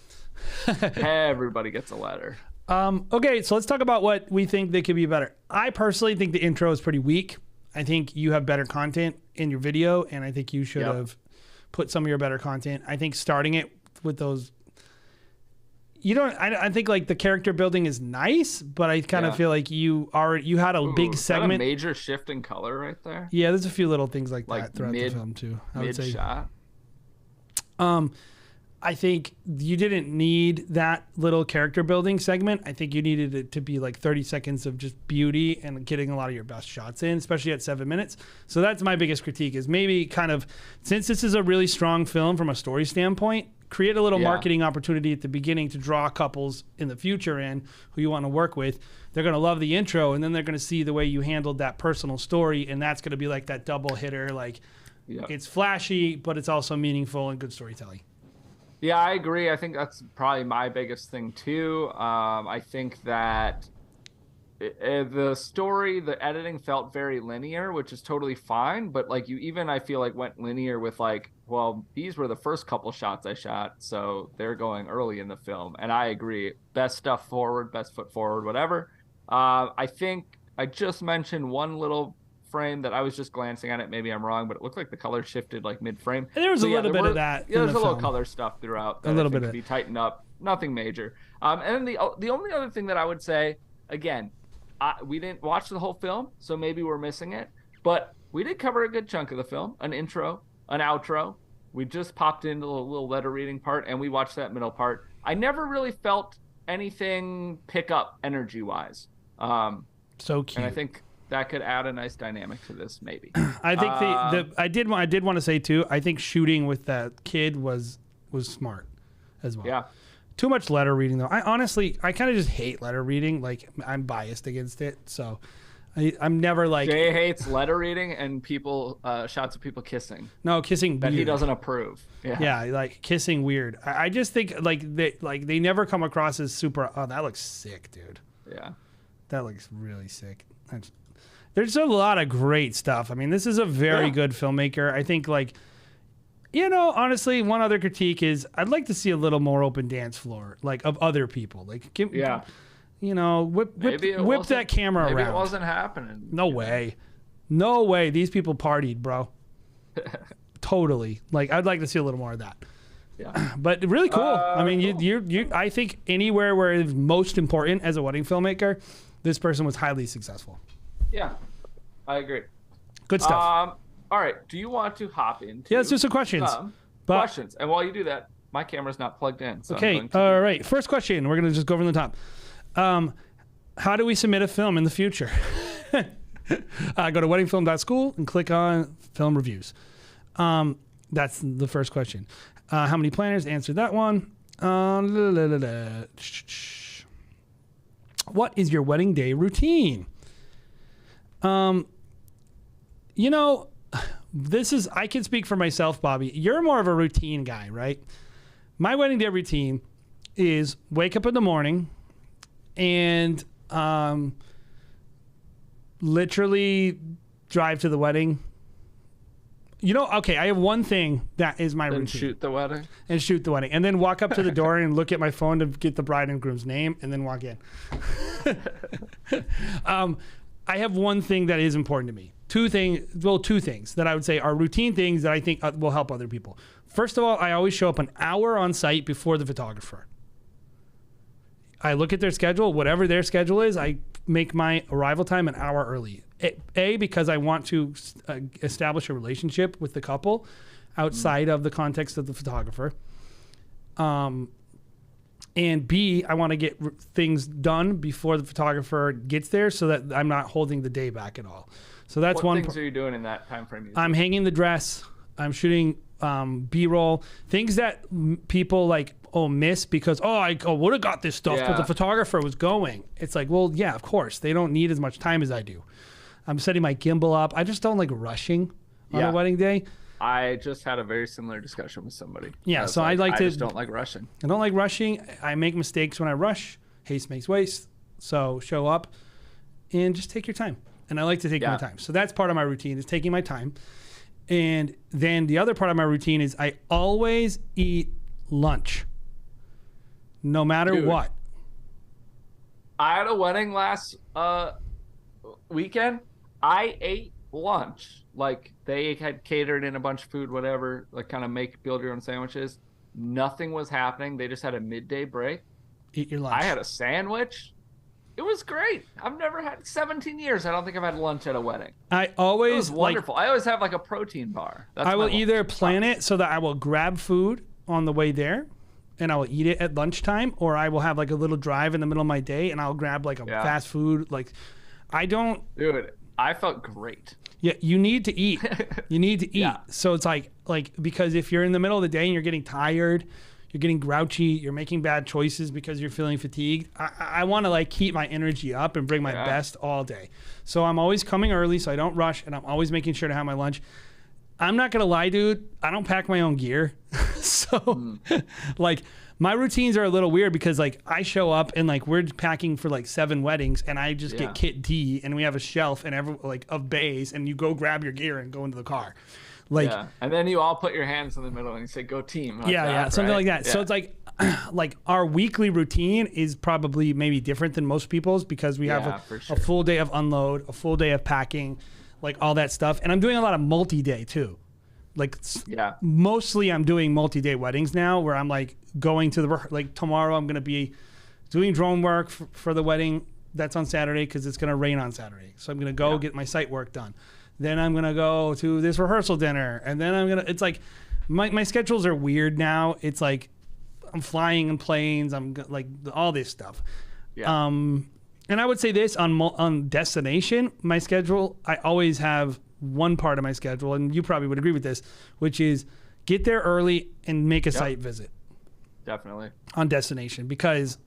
Everybody gets a letter. Okay, so let's talk about what we think they could be better. I personally think the intro is pretty weak. I think you have better content in your video, and I think you should have put some of your better content. I think starting it with those, I think like the character building is nice, but I kind of feel like you had a big segment. Is that a major shift in color right there? Yeah, there's a few little things like that throughout the film too. I would say. Shot. I think you didn't need that little character building segment. I think you needed it to be like 30 seconds of just beauty and getting a lot of your best shots in, especially at 7 minutes. So that's my biggest critique, is maybe kind of, since this is a really strong film from a story standpoint, create a little marketing opportunity at the beginning to draw couples in the future in who you want to work with. They're going to love the intro, and then they're going to see the way you handled that personal story, and that's going to be like that double hitter. Like, it's flashy, but it's also meaningful and good storytelling. Yeah, I agree. I think that's probably my biggest thing too. I think that the story, the editing felt very linear, which is totally fine. But like I feel like went linear with like, well, these were the first couple shots I shot, so they're going early in the film. And I agree. Best stuff forward, best foot forward, whatever. I think I just mentioned one little frame that I was just glancing at it. Maybe I'm wrong, but it looked like the color shifted like mid-frame. And there was a little bit of that. Yeah, there's a little color stuff throughout that a little bit could be tightened up. Nothing major. And then the only other thing that I would say, again, we didn't watch the whole film, so maybe we're missing it, but we did cover a good chunk of the film, an intro, an outro. We just popped into the little letter reading part, and we watched that middle part. I never really felt anything pick up energy-wise. So cute. And I think that could add a nice dynamic to this, maybe. I think I did want to say too, I think shooting with that kid was smart as well. Yeah. Too much letter reading though. I honestly kind of just hate letter reading. Like, I'm biased against it, so I'm never like. Jay hates letter reading and people shots of people kissing. No, kissing that weird. He doesn't approve. Yeah, like kissing weird. I just think they never come across as super. Oh, that looks sick, dude. Yeah, that looks really sick. There's a lot of great stuff. I mean, this is a very good filmmaker. I think, like, honestly, one other critique is I'd like to see a little more open dance floor, like, of other people. Like, whip that camera around. Maybe it wasn't happening. No way. No way. These people partied, bro. Totally. Like, I'd like to see a little more of that. Yeah. But really cool. I mean, cool. I think anywhere where it's most important as a wedding filmmaker, this person was highly successful. Yeah, I agree. Good stuff. All right. Do you want to hop into? Yeah, let's do some questions. Questions. And while you do that, my camera's not plugged in. So okay. All right. First question. We're going to just go from the top. How do we submit a film in the future? Go to weddingfilm.school and click on film reviews. That's the first question. How many planners? Answered that one. What is your wedding day routine? You know, I can speak for myself, Bobby. You're more of a routine guy, right? My wedding day routine is wake up in the morning and literally drive to the wedding. You know, okay, I have one thing that is my routine. And shoot the wedding? And shoot the wedding. And then walk up to the door and look at my phone to get the bride and groom's name and then walk in. I have one thing that is important to me. Two things that I would say are routine things that I think will help other people. First of all, I always show up an hour on site before the photographer. I look at their schedule, whatever their schedule is, I make my arrival time an hour early. Because I want to establish a relationship with the couple outside of the context of the photographer. And B, I want to get things done before the photographer gets there so that I'm not holding the day back at all. So that's what things are you doing in that time frame? I'm hanging the dress. I'm shooting B-roll. Things that people miss because, I would have got this stuff, but the photographer was going. It's like, well, yeah, of course. They don't need as much time as I do. I'm setting my gimbal up. I just don't like rushing on a wedding day. I just had a very similar discussion with somebody. Yeah, so I just don't like rushing. I don't like rushing. I make mistakes when I rush. Haste makes waste. So show up and just take your time. And I like to take my time. So that's part of my routine is taking my time. And then the other part of my routine is I always eat lunch. No matter what. I had a wedding last weekend. I ate lunch. Like they had catered in a bunch of food, whatever, like kind of build your own sandwiches. Nothing was happening. They just had a midday break. Eat your lunch. I had a sandwich. It was great. I've never had 17 years. I don't think I've had lunch at a wedding. It was wonderful. I always have like a protein bar. I will either plan it so that I will grab food on the way there and I will eat it at lunchtime, or I will have like a little drive in the middle of my day and I'll grab like a fast food. Dude, I felt great. Yeah, you need to eat. You need to eat. Yeah. So it's like because if you're in the middle of the day and you're getting tired, you're getting grouchy, you're making bad choices because you're feeling fatigued. I want to keep my energy up and bring my best all day. So I'm always coming early so I don't rush, and I'm always making sure to have my lunch. I'm not gonna lie, dude. I don't pack my own gear, so my routines are a little weird because I show up and we're packing for 7 weddings, and I just get kit D, and we have a shelf and of bays, and you go grab your gear and go into the car. And then you all put your hands in the middle and you say, go team. Something like that. Yeah. So it's our weekly routine is probably maybe different than most people's because we have a full day of unload, a full day of packing, all that stuff. And I'm doing a lot of multi-day too. Mostly I'm doing multi-day weddings now where I'm going to the, tomorrow I'm going to be doing drone work for the wedding that's on Saturday because it's going to rain on Saturday. So I'm going to go get my site work done. Then I'm going to go to this rehearsal dinner. And then it's my schedules are weird now. It's I'm flying in planes. I'm all this stuff. Yeah. And I would say this on destination, my schedule, I always have one part of my schedule, and you probably would agree with this, which is get there early and make a site visit. Definitely. On destination, because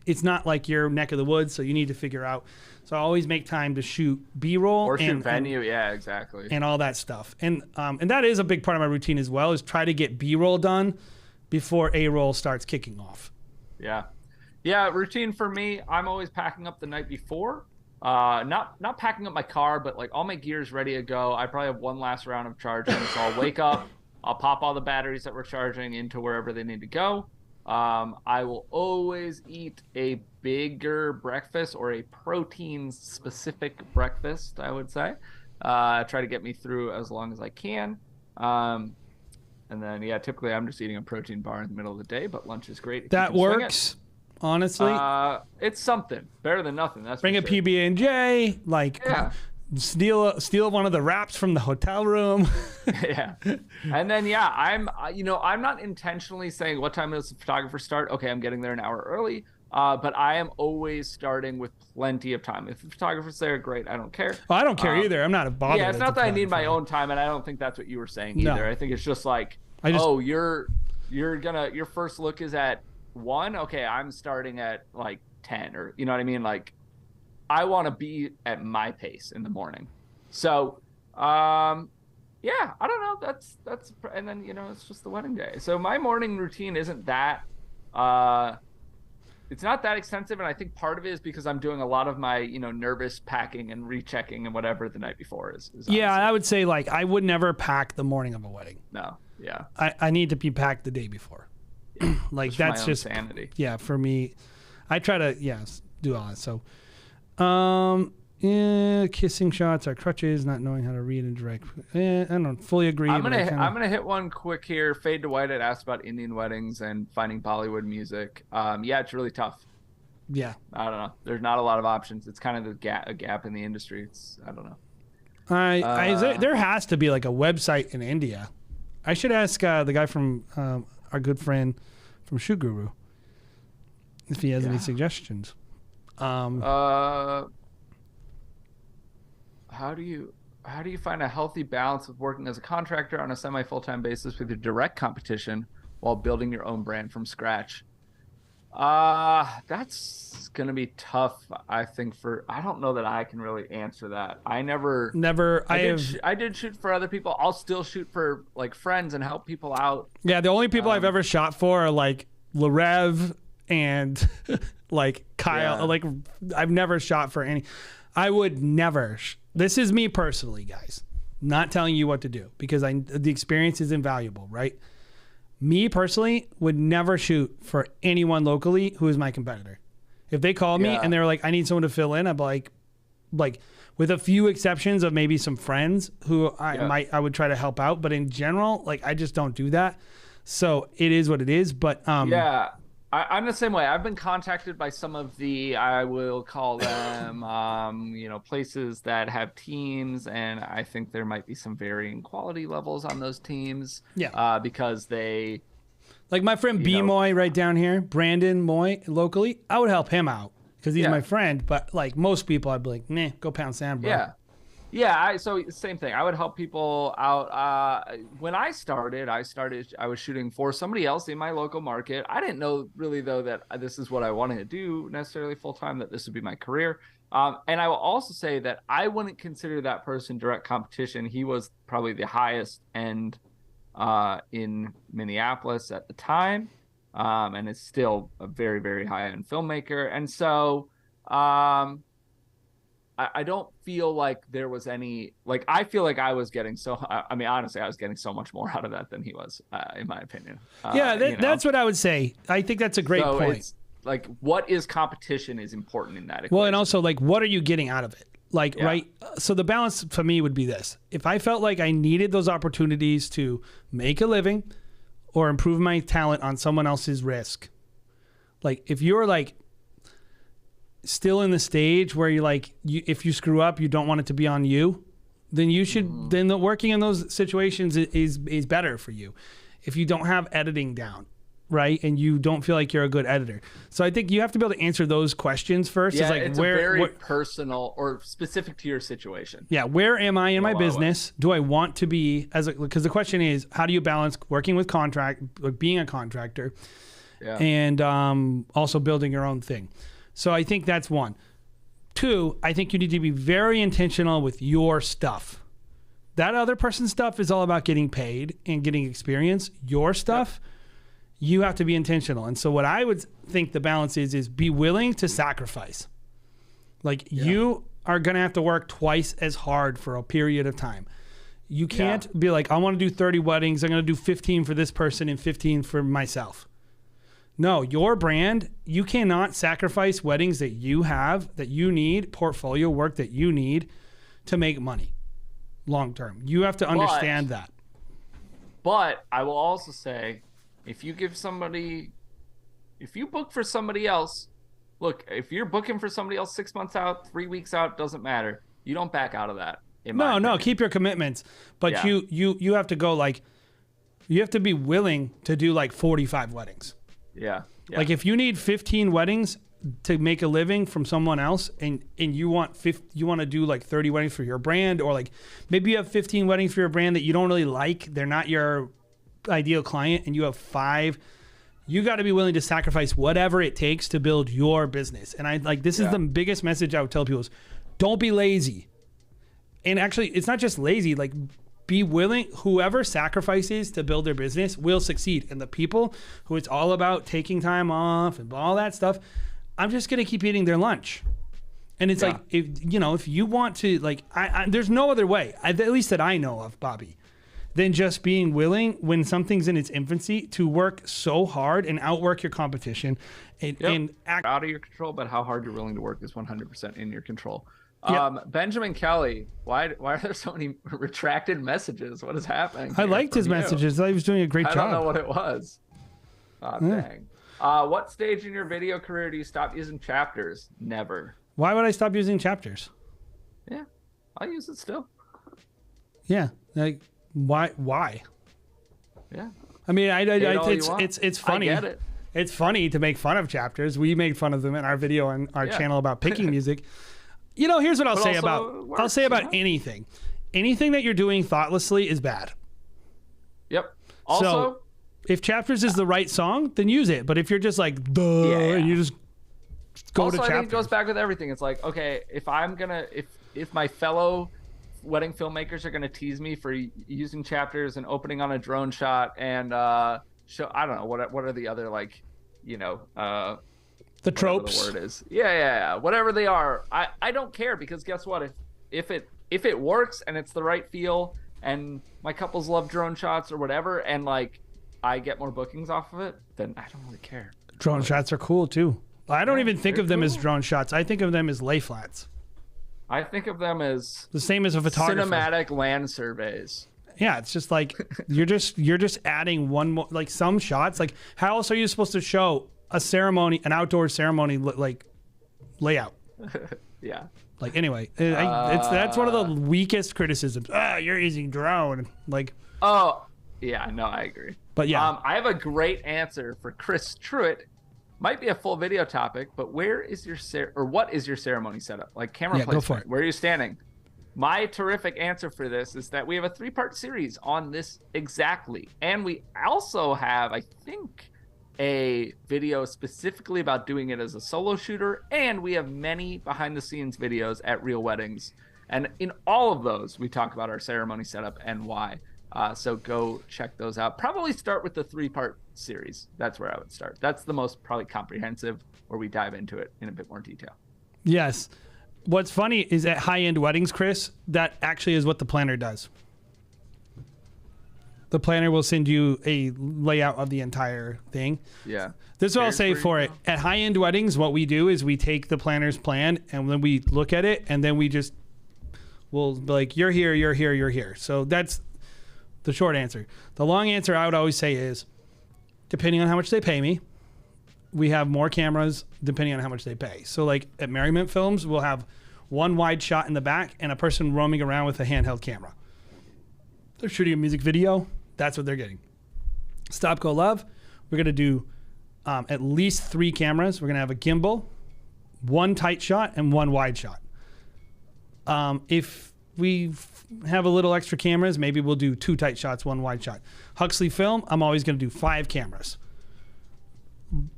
it's not like your neck of the woods, so you need to figure out. So I always make time to shoot B-roll or shoot venue, exactly, and all that stuff. And that is a big part of my routine as well. Is try to get B-roll done before A-roll starts kicking off. Yeah. Routine for me, I'm always packing up the night before. Not packing up my car, but all my gear's ready to go. I probably have one last round of charging, so I'll wake up, I'll pop all the batteries that we're charging into wherever they need to go. I will always eat a bigger breakfast or a protein-specific breakfast, I would say. try to get me through as long as I can. And then, yeah, typically I'm just eating a protein bar in the middle of the day, but lunch is great. That works, honestly. It's something better than nothing. That's Bring a PB&J, like steal one of the wraps from the hotel room. Yeah. And then, yeah, I'm not intentionally saying what time does the photographer start? Okay, I'm getting there an hour early. But I am always starting with plenty of time. If the photographer's there, great. I don't care. Oh, I don't care either. I'm not bothered. Yeah, it's not that I need my own time, and I don't think that's what you were saying either. No. I think it's just like, your first look is at 1. Okay, I'm starting at like 10, or you know what I mean? Like, I want to be at my pace in the morning. So, yeah, I don't know. That's and then it's just the wedding day. So my morning routine isn't that. It's not that extensive, and I think part of it is because I'm doing a lot of my, nervous packing and rechecking and whatever the night before is yeah, I would say, like, I would never pack the morning of a wedding. No, yeah. I need to be packed the day before. Yeah. Like, that's just sanity. Yeah, for me, I try to, do all that. So, kissing shots are crutches, not knowing how to read and direct. I don't fully agree. I'm gonna hit one quick here. Fade to White had asked about Indian weddings and finding Bollywood music. Yeah, it's really tough. Yeah, I don't know. There's not a lot of options. It's kind of a gap in the industry. I don't know. There has to be like a website in India. I should ask the guy from our good friend from Shoe Guru if he has any suggestions. How do you find a healthy balance of working as a contractor on a semi full-time basis with your direct competition while building your own brand from scratch? That's gonna be tough. I think I don't know that I can really answer that. I did shoot for other people. I'll still shoot for like friends and help people out. Yeah, the only people I've ever shot for are like Larev and like Kyle. Yeah. Like, I've never shot for any. I would never. This is me personally, guys. Not telling you what to do because the experience is invaluable, right? Me personally would never shoot for anyone locally who is my competitor. If they called me and they're like, I need someone to fill in, I'd be like, with a few exceptions of maybe some friends who I would try to help out, but in general, like, I just don't do that. So it is what it is. But I'm the same way. I've been contacted by some of the, I will call them, places that have teams, and I think there might be some varying quality levels on those teams. Yeah. Because they, like my friend B Moy right down here, Brandon Moy locally, I would help him out because he's my friend. But like most people, I'd be like, nah, go pound sand, bro. Yeah. Yeah, so same thing. I would help people out. When I was shooting for somebody else in my local market. I didn't know really, though, that this is what I wanted to do necessarily full time, that this would be my career. And I will also say that I wouldn't consider that person direct competition. He was probably the highest end in Minneapolis at the time, and is still a very, very high-end filmmaker. And so I don't feel like there was any, like, I feel like I was getting honestly, I was getting so much more out of that than he was, in my opinion. That's what I would say. I think that's a great point. It's like, what is competition is important in that equation. Well, and also, like, what are you getting out of it? Like, right? So the balance for me would be this. If I felt like I needed those opportunities to make a living or improve my talent on someone else's risk, like, if you're like, still in the stage where you're like, if you screw up, you don't want it to be on you, then you should, then the working in those situations is better for you. If you don't have editing down, right, and you don't feel like you're a good editor. So I think you have to be able to answer those questions first. Yeah, it's like, very personal or specific to your situation. Yeah, where am I in my business? Do I want to be because the question is, how do you balance working with being a contractor, and also building your own thing? So I think that's one. Two, I think you need to be very intentional with your stuff. That other person's stuff is all about getting paid and getting experience. Your stuff, you have to be intentional. And so what I would think the balance is be willing to sacrifice. Like, you are going to have to work twice as hard for a period of time. You can't be like, I want to do 30 weddings. I'm going to do 15 for this person and 15 for myself. No, your brand, you cannot sacrifice weddings that you have, that you need, portfolio work that you need to make money. long term. You have to understand that. But I will also say, if you book for somebody else, look, if you're booking for somebody else 6 months out, 3 weeks out, doesn't matter. You don't back out of that. No, keep your commitments. But you have to go like, you have to be willing to do like 45 weddings. Yeah. Like if you need 15 weddings to make a living from someone else, and you want to do like 30 weddings for your brand, or like maybe you have 15 weddings for your brand that you don't really like, they're not your ideal client, and you have 5, you got to be willing to sacrifice whatever it takes to build your business. And this is the biggest message I would tell people is, don't be lazy. And actually, it's not just lazy, like be willing. Whoever sacrifices to build their business will succeed. And the people who it's all about taking time off and all that stuff, I'm just going to keep eating their lunch. And it's like, if you want to, like, there's no other way, at least that I know of, Bobby, than just being willing when something's in its infancy to work so hard and outwork your competition and act out of your control, but how hard you're willing to work is 100% in your control. Yep. Benjamin Kelly, why are there so many retracted messages? What is happening? I liked his messages. I thought he was doing a great job. I don't know what it was. Dang. What stage in your video career do you stop using chapters? Never. Why would I stop using chapters? Yeah, I use it still. Yeah, like why? Yeah. I mean, it's funny. I get it. It's funny to make fun of chapters. We made fun of them in our video on our channel about picking music. Here's what I'll say about anything. Anything that you're doing thoughtlessly is bad. Yep. Also, so, if chapters is the right song, then use it. But if you're just like, and you just go to chapters. I think it goes back with everything. It's like, okay, if my fellow wedding filmmakers are gonna tease me for using chapters and opening on a drone shot and show, I don't know what are the other the tropes. The word is whatever they are. I don't care, because guess what? If it works and it's the right feel and my couples love drone shots or whatever, and like I get more bookings off of it, then I don't really care. Drone shots are cool too. I don't even think of them as drone shots. I think of them as lay flats. I think of them as the same as a photographer. Cinematic land surveys. Yeah, it's just like you're just adding one more, like some shots. Like how else are you supposed to show a ceremony, an outdoor ceremony like layout? Yeah. Like anyway, that's one of the weakest criticisms. You're using drone. Like. Oh, yeah. No, I agree. But yeah, I have a great answer for Chris Truitt. Might be a full video topic, but what is your ceremony setup? Like camera placement. Go for it. Where are you standing? My terrific answer for this is that we have a 3-part series on this exactly. And we also have, I think, a video specifically about doing it as a solo shooter. And we have many behind the scenes videos at Real Weddings. And in all of those, we talk about our ceremony setup and why. So go check those out. Probably start with the 3-part series. That's where I would start. That's the most probably comprehensive, where we dive into it in a bit more detail. Yes. What's funny is at high-end weddings, Chris, that actually is what the planner does. The planner will send you a layout of the entire thing. Yeah. This is what I'll say for it. At high-end weddings, what we do is we take the planner's plan and then we look at it, and then we'll be like, you're here, you're here, you're here. So that's the short answer. The long answer I would always say is, depending on how much they pay me, we have more cameras depending on how much they pay. So like at Merriment Films, we'll have one wide shot in the back and a person roaming around with a handheld camera. They're shooting a music video. That's what they're getting. Stop Go Love, we're going to do at least 3 cameras. We're going to have a gimbal, 1 tight shot, and 1 wide shot. If we have a little extra cameras, maybe we'll do 2 tight shots, 1 wide shot. Huxley Film, I'm always going to do 5 cameras.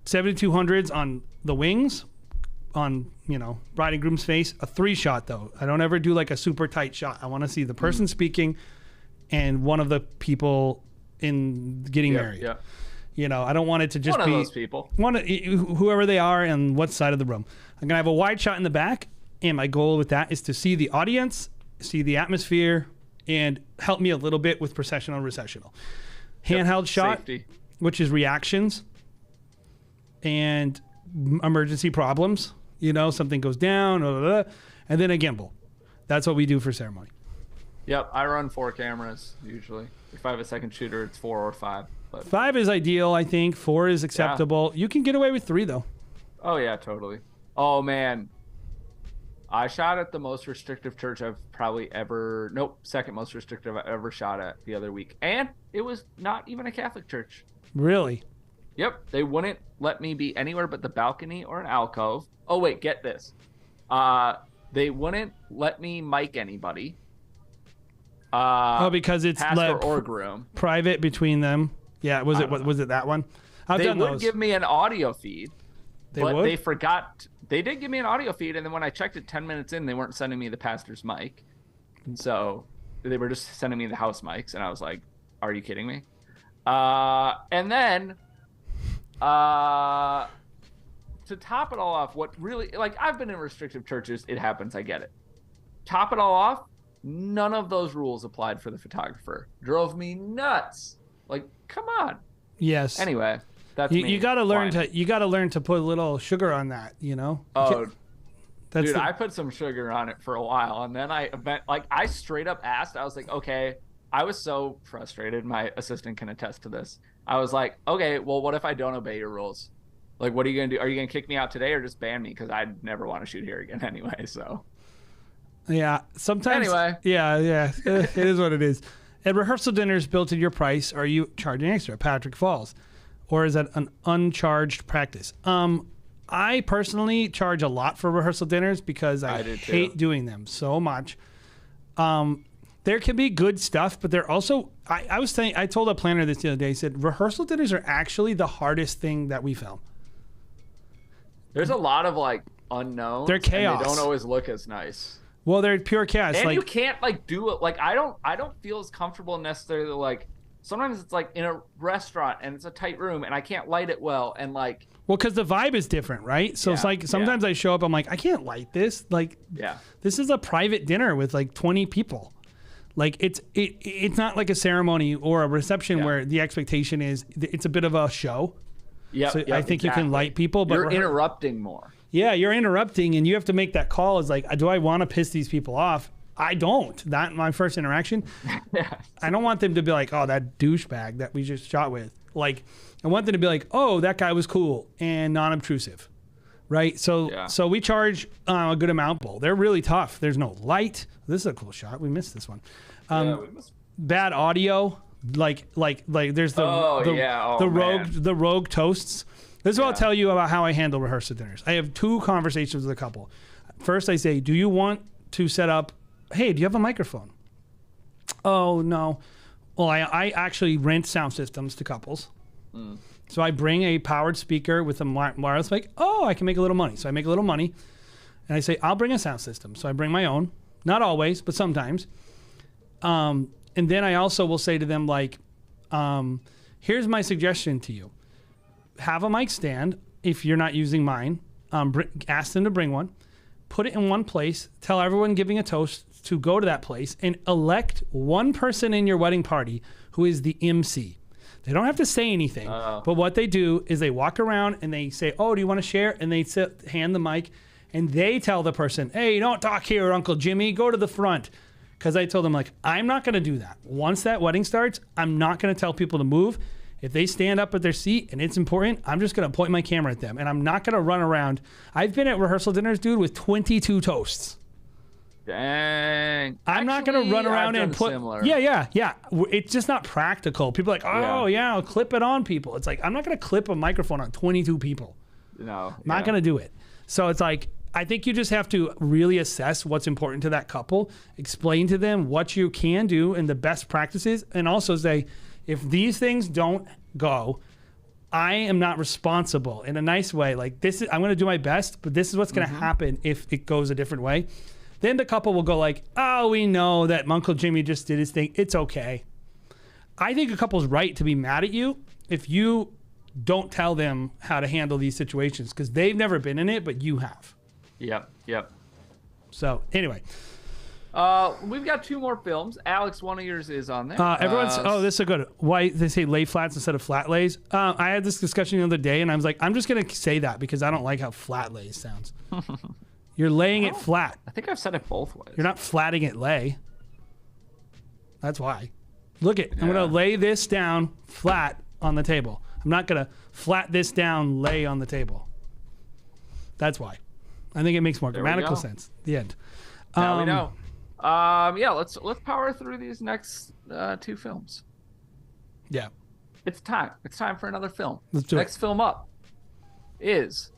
7200s on the wings, on bride and groom's face. A 3 shot though. I don't ever do like a super tight shot. I want to see the person speaking and one of the people in getting married. Yeah. I don't want it to just one be of those people. Whoever they are and what side of the room. I'm gonna have a wide shot in the back, and my goal with that is to see the audience, see the atmosphere, and help me a little bit with processional recessional. Handheld shot, safety, which is reactions and emergency problems. Something goes down, and then a gimbal. That's what we do for ceremony. Yep, I run 4 cameras usually. If I have a second shooter, it's 4 or 5. But 5 is ideal, I think. 4 is acceptable. You can get away with 3 though. oh yeah, totally. Oh man, I shot at the most restrictive church I've probably ever. Nope, second most restrictive I ever shot at the other week, and it was not even a Catholic church. Really? Yep, they wouldn't let me be anywhere but the balcony or an alcove. Oh wait, get this. They wouldn't let me mic anybody. Because it's pastor or groom. Private between them. Yeah, was it that one? I've They done would those. give me an audio feed, but would? they forgot. They did give me an audio feed, and then when I checked it 10 minutes in, they weren't sending me the pastor's mic. So they were just sending me the house mics, and I was like, "Are you kidding me?" And then, to top it all off, what really, like, I've been in restrictive churches. It happens. I get it. Top it all off, none of those rules applied for the photographer. Drove me nuts. Like, come on. Yes. Anyway, that's you, me. you gotta learn Fine. to put a little sugar on that, you know? Oh, That's dude, I put some sugar on it for a while, and then I straight up asked. I was like, okay. I was so frustrated. My assistant can attest to this. I was like, okay, well, what if I don't obey your rules? Like, what are you gonna do? Are you gonna kick me out today or just ban me? Because I'd never want to shoot here again anyway. So. Yeah. Sometimes. Anyway. Yeah. It is what it is. At rehearsal dinners built in your price, are you charging extra at Patrick Falls? Or is that an uncharged practice? I personally charge a lot for rehearsal dinners because I hate doing them so much. There can be good stuff, but they're also, I told a planner this the other day, I said, rehearsal dinners are actually the hardest thing that we film. There's a lot of like unknowns. They're chaos. And they don't always look as nice. Well, they're pure chaos. And like, you can't like do it. Like I don't feel as comfortable necessarily. Like sometimes it's like in a restaurant and it's a tight room and I can't light it well. And like, well, because the vibe is different, right? So it's like sometimes I show up, I'm like, I can't light this. Like, this is a private dinner with like 20 people. Like it's not like a ceremony or a reception where the expectation is it's a bit of a show. Yeah, so I think you can light people, but you're interrupting more. Yeah, you're interrupting, and you have to make that call. Is like, do I want to piss these people off? I don't. Not my first interaction. I don't want them to be like, oh, that douchebag that we just shot with. Like, I want them to be like, oh, that guy was cool and non-obtrusive, right? So we charge a good amount. They're really tough. There's no light. This is a cool shot. We missed this one. Bad audio. Like there's the rogue toasts. This is what I'll tell you about how I handle rehearsal dinners. I have 2 conversations with a couple. First, I say, do you want to set up, hey, do you have a microphone? Oh, no. Well, I actually rent sound systems to couples. So I bring a powered speaker with a wireless mic. Oh, I can make a little money. So I make a little money. And I say, I'll bring a sound system. So I bring my own. Not always, but sometimes. And then I also will say to them, like, here's my suggestion to you. Have a mic stand if you're not using mine. Ask them to bring one. Put it in one place. Tell everyone giving a toast to go to that place and elect one person in your wedding party who is the MC. They don't have to say anything, but what they do is they walk around and they say, oh, do you want to share? And they hand the mic and they tell the person, hey, you don't talk here, Uncle Jimmy. Go to the front. Because I told them, like, I'm not going to do that. Once that wedding starts, I'm not going to tell people to move. If they stand up at their seat and it's important, I'm just going to point my camera at them. And I'm not going to run around. I've been at rehearsal dinners, dude, with 22 toasts. Dang. I'm not going to run around and put... Similar. Yeah. It's just not practical. People are like, I'll clip it on people. It's like, I'm not going to clip a microphone on 22 people. No. Not going to do it. So it's like, I think you just have to really assess what's important to that couple, explain to them what you can do and the best practices, and also say, if these things don't go, I am not responsible in a nice way. Like this is, I'm going to do my best, but this is what's going to happen if it goes a different way. Then the couple will go like, oh, we know that Uncle Jimmy just did his thing. It's okay. I think a couple's right to be mad at you if you don't tell them how to handle these situations because they've never been in it, but you have. Yep. So anyway. We've got 2 more films. Alex, one of yours is on there. Everyone's, this is a good. Why they say lay flats instead of flat lays? I had this discussion the other day, and I was like, I'm just gonna say that because I don't like how flat lays sounds. You're laying it flat. I think I've said it both ways. You're not flatting it lay. That's why. Look it. I'm going to lay this down flat on the table. I'm not going to flat this down, lay on the table. That's why. I think it makes more grammatical sense. The end. Now we know. Let's power through these next 2 films. Yeah. It's time. It's time for another film. Let's do Next film up is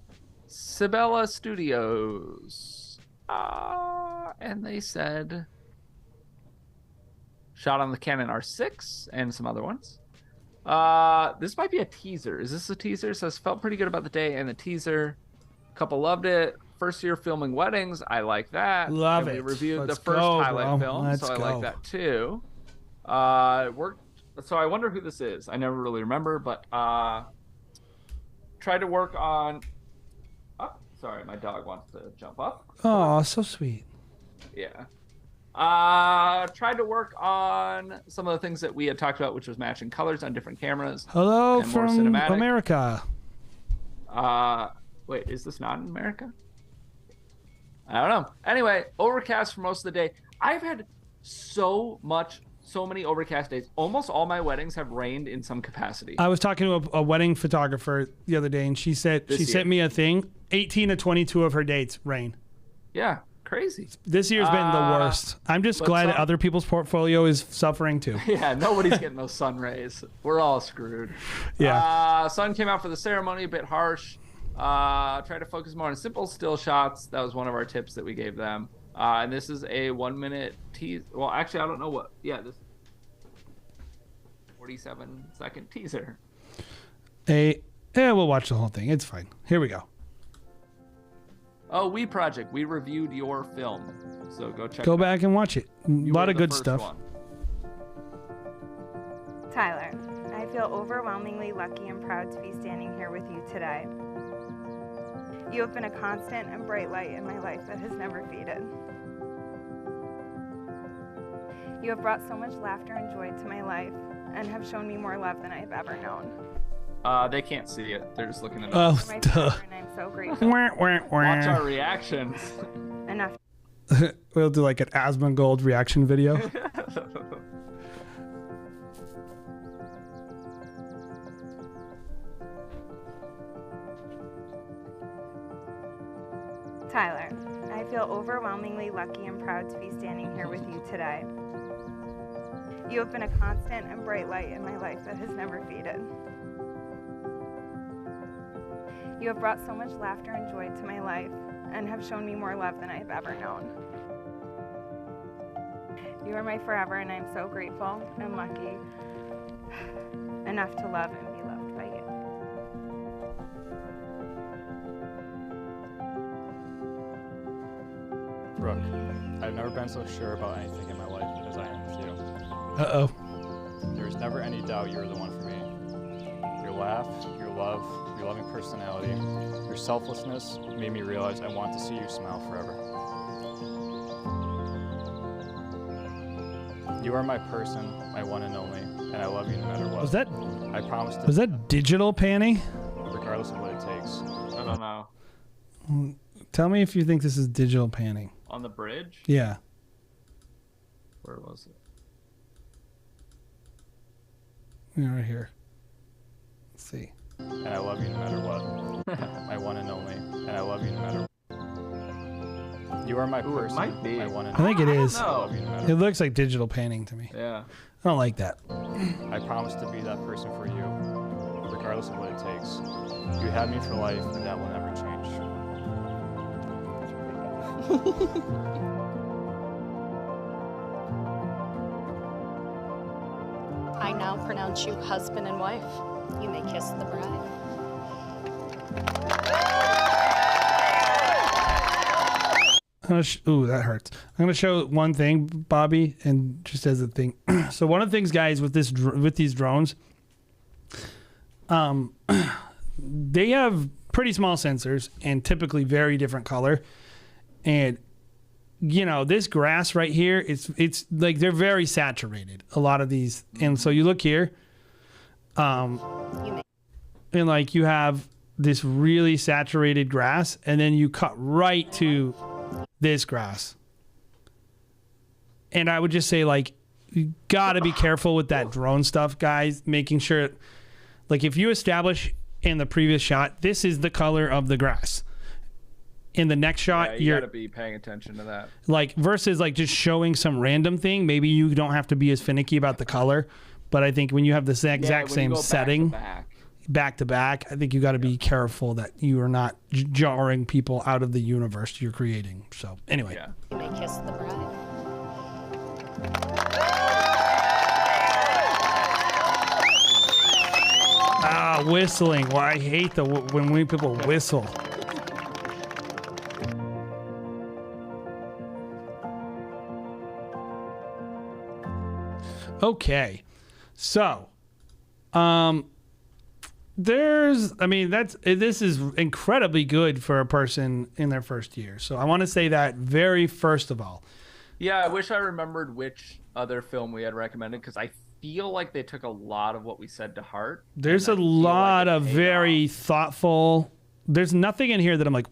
Sibella Studios. And they said shot on the Canon R6 and some other ones. This might be a teaser. Is this a teaser? It says felt pretty good about the day and the teaser. Couple loved it. First year filming weddings. I like that. Love and it. We reviewed Let's the first go, highlight bro. film, Let's so I go. like that too. Worked. So I wonder who this is. I never really remember, but tried to work on. Oh, sorry, my dog wants to jump up. Oh, so sweet. Yeah. Tried to work on some of the things that we had talked about, which was matching colors on different cameras. Hello and more from cinematic. America. Wait, is this not in America? I don't know. Anyway, overcast for most of the day. I've had so many overcast days. Almost all my weddings have rained in some capacity. I was talking to a wedding photographer the other day, and she said sent me a thing. 18 to 22 of her dates rain. Yeah, crazy. This year's been the worst. I'm just glad other people's portfolio is suffering too. Yeah, nobody's getting those sun rays. We're all screwed. Yeah. Sun came out for the ceremony, a bit harsh. Try to focus more on simple still shots. That was one of our tips that we gave them. And this is a 1 minute teaser. Well, actually, I don't know what. Yeah, this 47-second teaser. We'll watch the whole thing. It's fine. Here we go. Oh, We Project. We reviewed your film, so go check. Go back and watch it. A You lot were of the good first stuff. one. Tyler, I feel overwhelmingly lucky and proud to be standing here with you today. You have been a constant and bright light in my life that has never faded. You have brought so much laughter and joy to my life and have shown me more love than I have ever known. They can't see it. They're just looking at Oh, us. You're my duh. forever, and I'm so grateful. Watch our reactions. Enough. We'll do like an Asmongold reaction video. Tyler, I feel overwhelmingly lucky and proud to be standing here with you today. You have been a constant and bright light in my life that has never faded. You have brought so much laughter and joy to my life and have shown me more love than I have ever known. You are my forever, and I'm so grateful and lucky enough to love and be loved by you. Brooke, I've never been so sure about anything in my life as I am with you. Uh-oh. There was never any doubt you were the one for me. Your laugh, your love, your loving personality, your selflessness made me realize I want to see you smile forever. You are my person, my one and only, and I love you no matter what. I promise to. Was that digital panning? Regardless of what it takes. I don't know. Tell me if you think this is digital panning. On the bridge? Yeah. Where was it? Yeah, right here. Let's see. And I love you no matter what. My one and only, and I love you no matter what. You are my person, might be. my one and I think it is. I love you no matter It looks like digital panning to me. Yeah. I don't like that. I promise to be that person for you, regardless of what it takes. You have me for life, and that will never change. I now pronounce you husband and wife. You may kiss the bride. Ooh, that hurts. I'm gonna show one thing, Bobby, and just as a thing. So one of the things, guys, with these drones, they have pretty small sensors and typically very different color. And you know, this grass right here, it's like they're very saturated. A lot of these, and so you look here, and like you have this really saturated grass, and then you cut right to this grass. And I would just say, like, you gotta be careful with that drone stuff, guys. Making sure, like, if you establish in the previous shot, this is the color of the grass. In the next shot, you gotta be paying attention to that. Like, versus like just showing some random thing. Maybe you don't have to be as finicky about the color, but I think when you have the exact same setting, back to back, I think you got to be careful that you are not jarring people out of the universe you're creating. So anyway, You may kiss the bride. whistling. Well, I hate when people whistle. Okay, so, this is incredibly good for a person in their first year. So I want to say that very first of all. Yeah, I wish I remembered which other film we had recommended, because I feel like they took a lot of what we said to heart. There's a lot of very thoughtful. There's nothing in here that I'm like,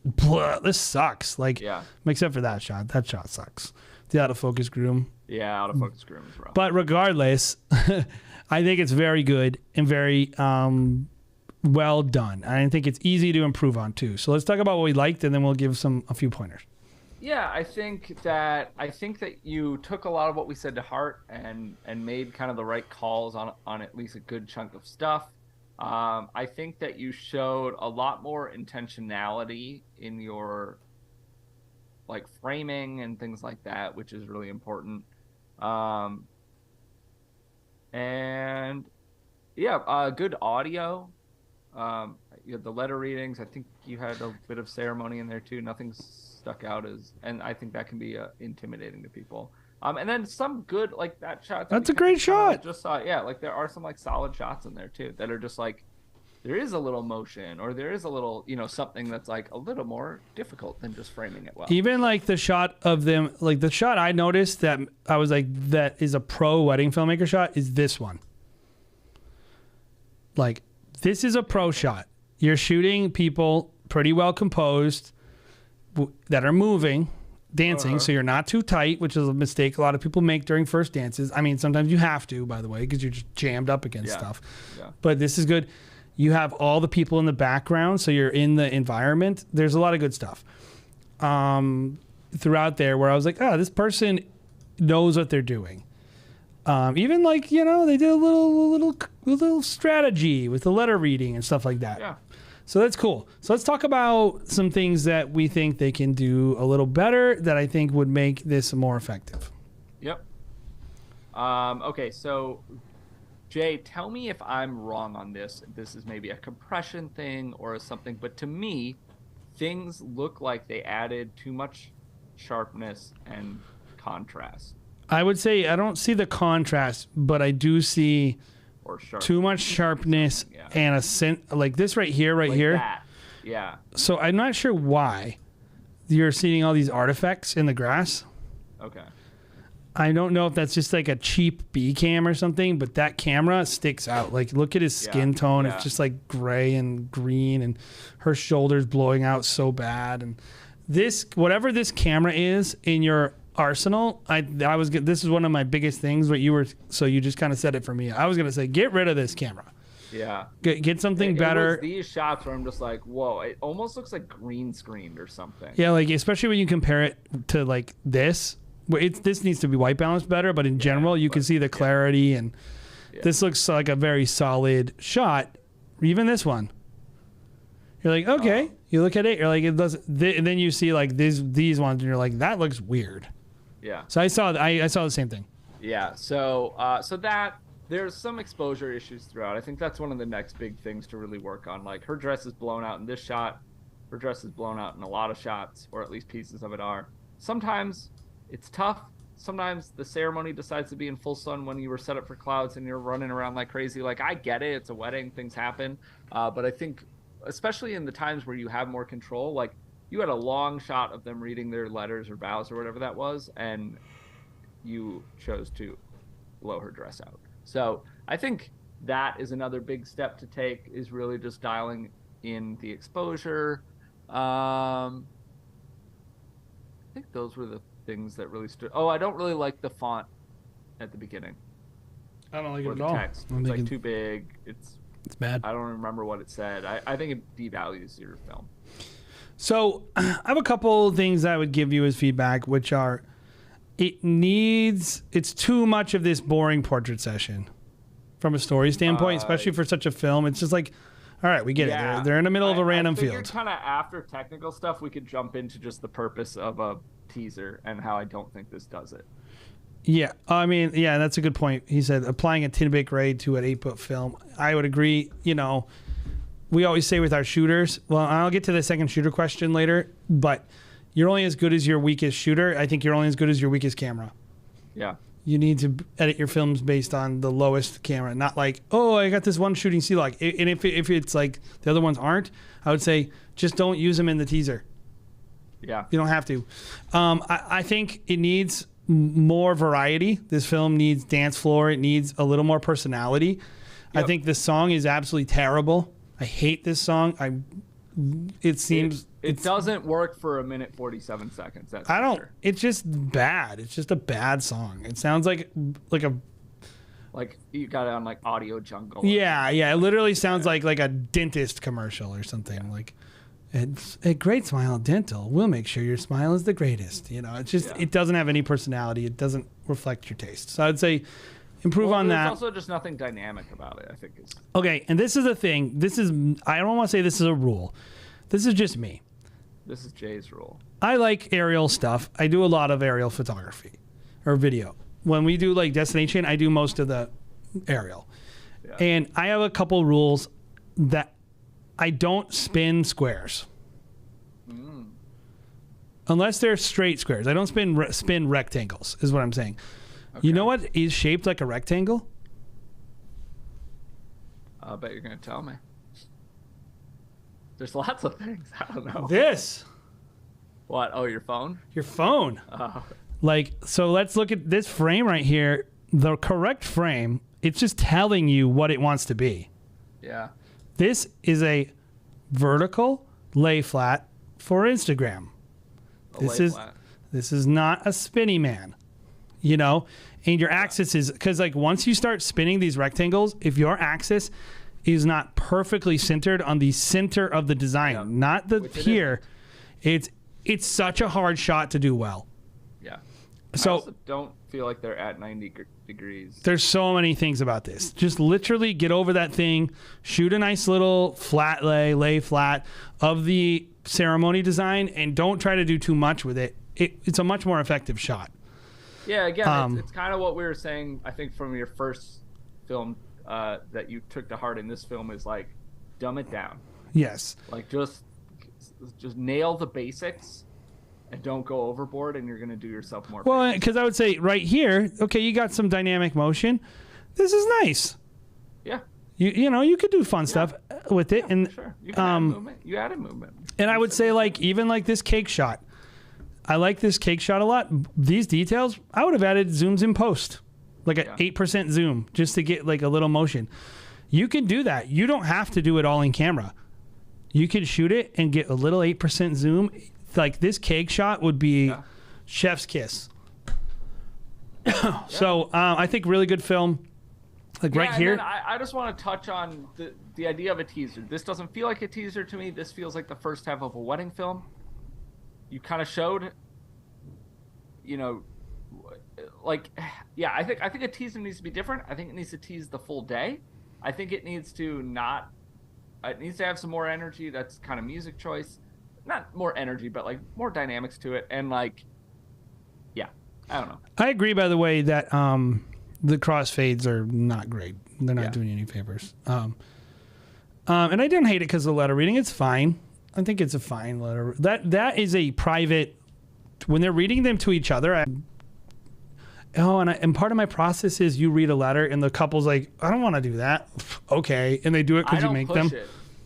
this sucks. Like, except for that shot. That shot sucks. The out of focus groom. Yeah, out of focus groom is rough. But regardless, I think it's very good and very well done. I think it's easy to improve on too. So let's talk about what we liked, and then we'll give a few pointers. Yeah, I think that you took a lot of what we said to heart and made kind of the right calls on at least a good chunk of stuff. I think that you showed a lot more intentionality in your like framing and things like that, which is really important. And yeah, good audio. You had the letter readings. I think you had a bit of ceremony in there too. Nothing stuck out and I think that can be intimidating to people. And then some good, like that shot. That's a great shot. Just saw, like there are some like solid shots in there too that are just like, there is a little motion, or there is a little, something that's like a little more difficult than just framing it well. Even like the shot of them, like the shot I noticed that I was like, that is a pro wedding filmmaker shot, is this one. Like, this is a pro shot. You're shooting people pretty well composed that are moving, dancing, so you're not too tight, which is a mistake a lot of people make during first dances. I mean, sometimes you have to, by the way, because you're just jammed up against stuff. Yeah. But this is good. You have all the people in the background, so you're in the environment. There's a lot of good stuff throughout there where I was like, this person knows what they're doing. Even like, they did a little strategy with the letter reading and stuff like that. Yeah. So that's cool. So let's talk about some things that we think they can do a little better that I think would make this more effective. Yep. Okay, so Jay, tell me if I'm wrong on this. This is maybe a compression thing or something, but to me, things look like they added too much sharpness and contrast. I would say I don't see the contrast, but I do see too much sharpness and like this right here. That. Yeah. So I'm not sure why you're seeing all these artifacts in the grass. Okay. I don't know if that's just like a cheap B cam or something, but that camera sticks out. Like, look at his skin tone. Yeah. It's just like gray and green, and her shoulders blowing out so bad. And whatever this camera is in your arsenal, this is one of my biggest things. So you just kind of said it for me. I was gonna say, get rid of this camera. Yeah. Get something better. It was these shots where I'm just like, whoa, it almost looks like green screened or something. Yeah, like especially when you compare it to like this. This needs to be white balanced better, but in general, you can see the clarity, and this looks like a very solid shot. Even this one, you're like, okay. You look at it, you're like, it doesn't. And then you see like these ones, and you're like, that looks weird. Yeah. So I saw the same thing. Yeah. So that there's some exposure issues throughout. I think that's one of the next big things to really work on. Like, her dress is blown out in this shot. Her dress is blown out in a lot of shots, or at least pieces of it are. Sometimes it's tough. Sometimes the ceremony decides to be in full sun when you were set up for clouds and you're running around like crazy. Like, I get it. It's a wedding. Things happen. But I think, especially in the times where you have more control, like, you had a long shot of them reading their letters or vows or whatever that was, and you chose to blow her dress out. So I think that is another big step to take, is really just dialing in the exposure. I think those were the things that really stood. I don't really like the font at the beginning. I don't like it Or at the all. text. It's like too big. It's bad. I don't remember what it said. I think it devalues your film. So I have a couple things I would give you as feedback, which are it's too much of this boring portrait session from a story standpoint, especially for such a film. It's just like, all right, we get it. They're in the middle of a random field. Kind of after technical stuff, we could jump into just the purpose of a teaser and how I don't think this does it. Yeah, I mean, yeah, that's a good point. He said applying a 10-bit grade to an 8-bit film. I would agree. You know, we always say with our shooters, well, I'll get to the second shooter question later, but you're only as good as your weakest shooter. I think you're only as good as your weakest camera. Yeah. You need to edit your films based on the lowest camera, not like, oh, I got this one shooting C-Log. And if it's like the other ones aren't, I would say just don't use them in the teaser. Yeah. You don't have to. I think it needs more variety. This film needs dance floor. It needs a little more personality. Yep. I think this song is absolutely terrible. I hate this song. It doesn't work for 1:47 seconds. That's sure. It's just bad. It's just a bad song. It sounds like you got it on like Audio Jungle. Yeah. It literally sounds like a dentist commercial or something. Yeah. Like, it's a great smile dental. We'll make sure your smile is the greatest. You know, it's just it doesn't have any personality. It doesn't reflect your taste. So I'd say improve on that. There's also just nothing dynamic about it, I think. Okay, and this is a thing. I don't want to say this is a rule. This is just me. This is Jay's rule. I like aerial stuff. I do a lot of aerial photography or video. When we do like destination, I do most of the aerial. Yeah. And I have a couple rules that I don't spin squares. Unless they're straight squares. I don't spin rectangles, is what I'm saying. Okay. You know what is shaped like a rectangle? I'll bet you're going to tell me. There's lots of things. I don't know. This. What? Oh, your phone? Your phone. So let's look at this frame right here. The correct frame, it's just telling you what it wants to be. Yeah. This is a vertical lay flat for Instagram. This is not a spinny man, you know, and your axis is because like once you start spinning these rectangles, if your axis is not perfectly centered on the center of the design, not the here, it's such a hard shot to do well. Yeah. So I also don't feel like they're at 90 degrees. There's so many things about this. Just literally get over that thing, shoot a nice little flat lay flat of the ceremony design, and don't try to do too much with it. It's a much more effective shot. Yeah, again, it's kind of what we were saying, I think, from your first film that you took to heart in this film is like, dumb it down. Yes. Like just nail the basics and don't go overboard, and you're going to do yourself more. Well, because I would say right here, okay, you got some dynamic motion. This is nice. Yeah. You know, you could do fun stuff with it. And sure. You can add movement. You added movement. And I would say like even like this cake shot. I like this cake shot a lot. These details, I would have added zooms in post. Like an 8% zoom just to get like a little motion. You can do that. You don't have to do it all in camera. You can shoot it and get a little 8% zoom. Like this cake shot would be chef's kiss. So I think really good film. Like right here. I just want to touch on the idea of a teaser. This doesn't feel like a teaser to me. This feels like the first half of a wedding film. You kind of showed, you know, like, yeah, I think a teaser needs to be different. I think it needs to tease the full day. I think it needs to it needs to have some more energy. That's kind of music choice. Not more energy, but like more dynamics to it. And like, yeah, I don't know. I agree, by the way, that the crossfades are not great. They're not doing you any favors. And I didn't hate it because of the letter reading. It's fine. I think it's a fine letter. That is a private. When they're reading them to each other. And part of my process is you read a letter and the couple's like, I don't want to do that. Okay, and they do it because you make them.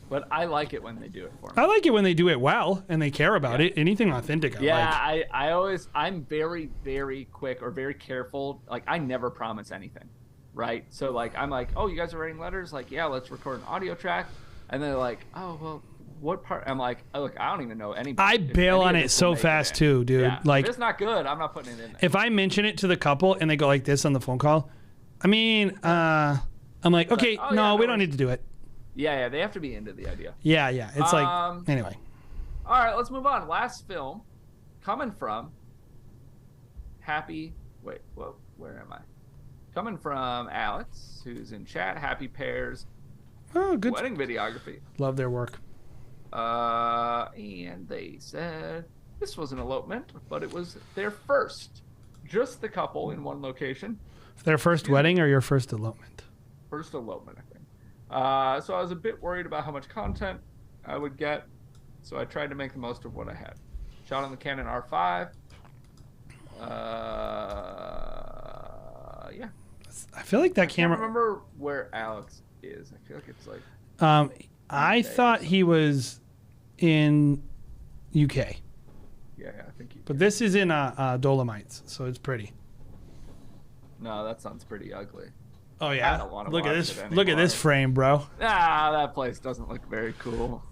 But I like it when they do it for me. I like it when they do it well and they care about it. Anything authentic, I like. Yeah, I'm very, very quick or very careful. Like, I never promise anything, right? So, like, I'm like, oh, you guys are writing letters? Like, yeah, let's record an audio track. And they're like, oh, well, what part? I'm like, look, I don't even know any. I bail on it so fast too, dude. Yeah. Like, if it's not good, I'm not putting it in there. if I mention it to the couple and they go like this on the phone call, I mean, I'm like, okay, no, we don't need to do it. Yeah, they have to be into the idea. Yeah. It's like, anyway. All right, let's move on. Last film, coming from where am I? Coming from Alex, who's in chat. Happy Pairs. Oh, good. Wedding videography. Love their work. And they said this was an elopement, but it was their first. Just the couple in one location. Their first wedding or your first elopement? First elopement, I think. So I was a bit worried about how much content I would get, so I tried to make the most of what I had. Shot on the Canon R5. Yeah. I feel like that camera. I can't remember where Alex is. I feel like it's like. I thought he was in UK. Yeah, I think. But this is in Dolomites, so it's pretty. No, that sounds pretty ugly. Oh yeah. I don't want to look at watch this. it Look at this frame, bro. That place doesn't look very cool.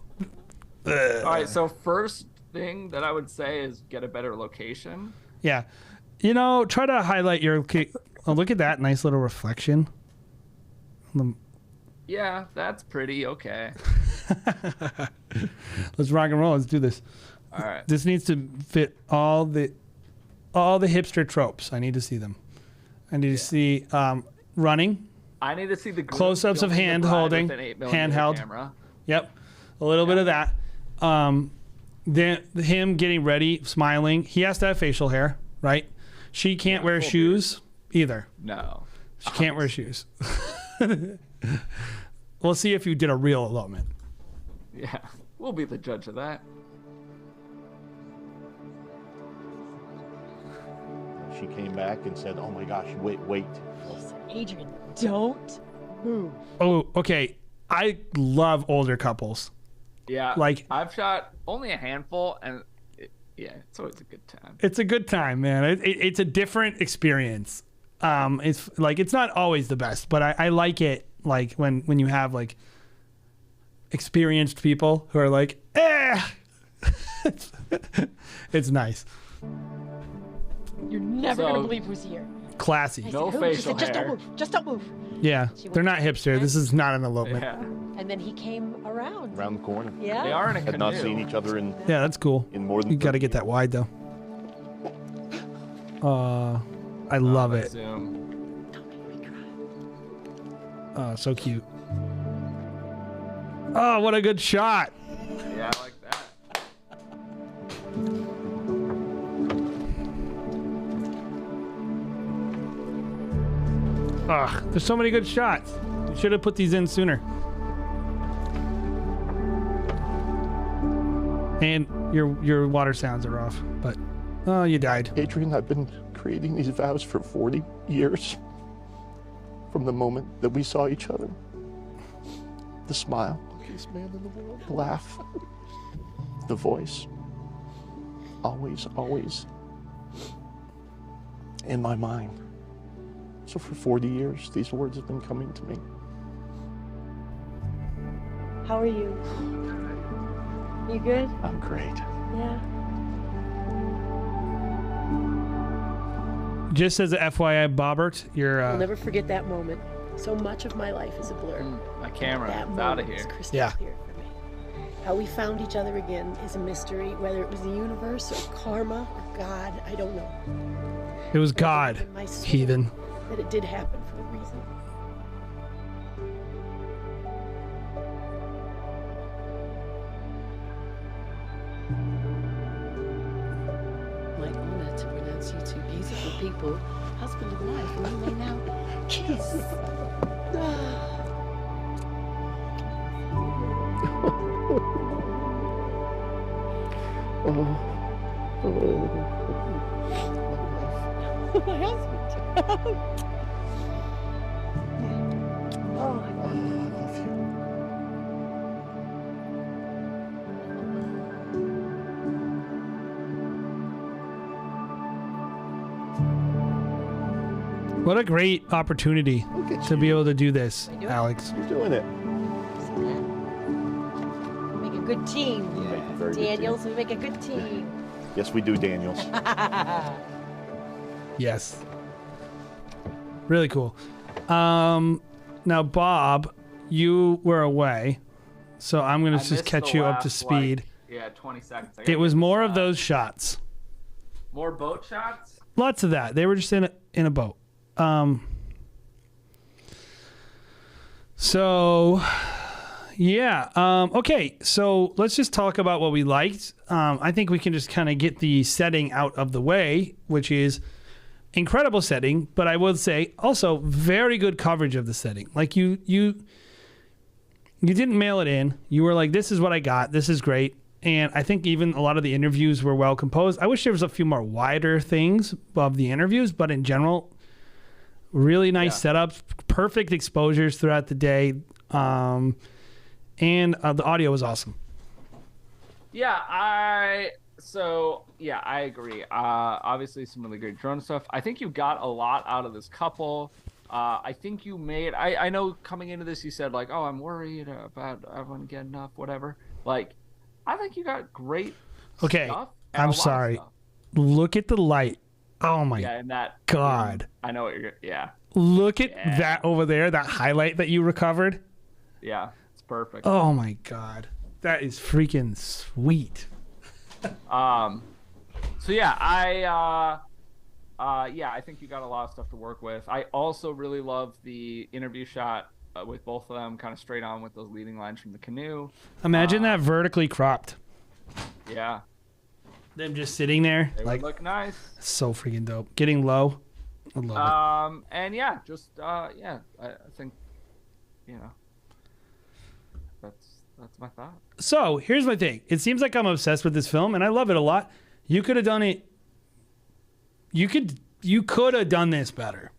All right, so first thing that I would say is get a better location. Yeah, try to highlight your. Oh, look at that nice little reflection. Yeah, that's pretty okay. Let's rock and roll. Let's do this. All right. This needs to fit all the hipster tropes. I need to see them. I need to see running. I need to see the close-ups of hand holding, handheld. Camera. Yep, a little bit of that. Then him getting ready, smiling. He has to have facial hair, right? She can't wear shoes either. No, she can't wear shoes. We'll see if you did a real elopement. Yeah, we'll be the judge of that. She came back and said, "Oh my gosh, wait." Adrian, don't move. Oh, okay. I love older couples. Yeah, like I've shot only a handful, and it's always a good time. It's a good time, man. It's a different experience. It's like it's not always the best, but I like it. Like when you have like experienced people who are like, it's nice. You're never gonna believe who's here. Classy. No facial hair. Just don't move. Just don't move. Yeah, they're not hipster. This is not an elopement. Yeah. And then he came around the corner. Yeah. They are in a canoe. Had not seen each other in. Yeah, that's cool. In more than. You got to get that wide though. I love it. Zoom. Oh, so cute. Oh, what a good shot. Yeah, I like that. Ugh, there's so many good shots. You should have put these in sooner. And your water sounds are off, but you died. Adrian, I've been creating these vows for 40 years. From the moment that we saw each other. The smile, luckiest man in the world. The laugh, the voice. Always in my mind. So for 40 years, these words have been coming to me. How are you? You good? I'm great. Yeah. Just as a FYI, Bobbert, you're. I'll never forget that moment. So much of my life is a blur. My camera That is out of moment is here. crystal clear for me. How we found each other again is a mystery. Whether it was the universe or karma or God, I don't know. It was God, In my soul heathen. That it did happen for a reason. My honor to pronounce you two beautiful people, husband and wife, and you may now kiss. My husband. Oh, my God. I love you. What a great opportunity to be able to do this, Alex. You're doing it. Making good team. Yeah. Very good Daniels, team. we make a good team. Yes, we do, Daniels. Yes. Really cool. Now, Bob, you were away, so I'm going to just catch you up to speed. 20 seconds. It was more of those shots. More boat shots? Lots of that. They were just in a boat. So, yeah. Okay, so let's just talk about what we liked. I think we can just kind of get the setting out of the way, which is incredible setting, but I would say also very good coverage of the setting. Like you didn't mail it in. You were like, this is what I got. This is great. And I think even a lot of the interviews were well composed. I wish there was a few more wider things of the interviews, but in general, really nice setups, perfect exposures throughout the day. And the audio was awesome. Yeah, I agree. Obviously some really great drone stuff. I think you got a lot out of this couple. I think you made, I know coming into this, you said like, oh, I'm worried about everyone getting up, whatever. Like, I think you got great stuff. I'm sorry. Look at the light. Oh my and that God. I know what you're, Look at that over there, that highlight that you recovered. Yeah, it's perfect. Oh my God. That is freaking sweet. So yeah, I think you got a lot of stuff to work with. I also really love the interview shot with both of them kind of straight on with those leading lines from the canoe. Imagine that vertically cropped. Yeah. Them just sitting there. They like, would look nice. So freaking dope. Getting low. I love it. And yeah, just, I think, that's my thought. So here's my thing. It seems like I'm obsessed with this film and I love it a lot. You could have done it. You could have done this better.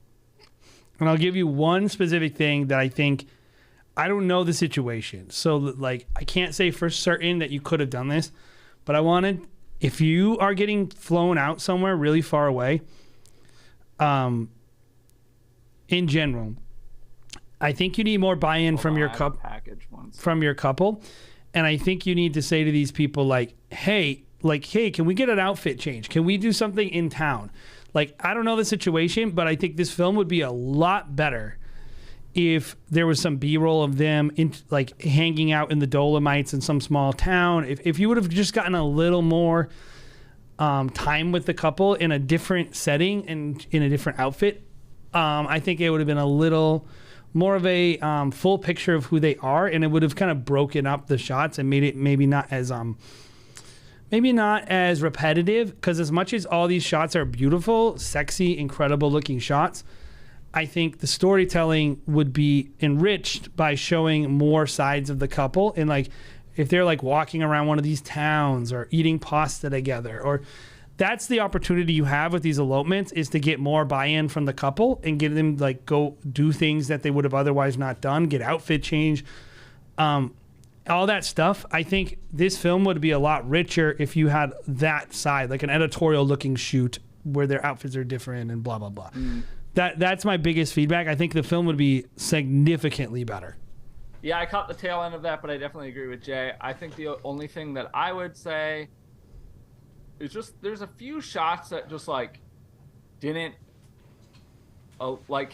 And I'll give you one specific thing that I think, I don't know the situation. So like, I can't say for certain that you could have done this, but I wanted, if you are getting flown out somewhere really far away, in general, I think you need more buy-in from your couple. And I think you need to say to these people like, hey, can we get an outfit change? Can we do something in town? Like, I don't know the situation, but I think this film would be a lot better if there was some B-roll of them like hanging out in the Dolomites in some small town. If you would have just gotten a little more time with the couple in a different setting and in a different outfit, I think it would have been a little more of a full picture of who they are, and it would have kind of broken up the shots and made it maybe not as repetitive, because as much as all these shots are beautiful, sexy, incredible looking shots, I think the storytelling would be enriched by showing more sides of the couple. And like, if they're like walking around one of these towns or eating pasta together, or that's the opportunity you have with these elopements, is to get more buy-in from the couple and get them like go do things that they would have otherwise not done, get outfit change, all that stuff. I think this film would be a lot richer if you had that side, like an editorial looking shoot where their outfits are different and blah, blah, blah. That's my biggest feedback. I think the film would be significantly better. Yeah, I caught the tail end of that, but I definitely agree with Jay. I think the only thing that I would say is just there's a few shots that just like didn't like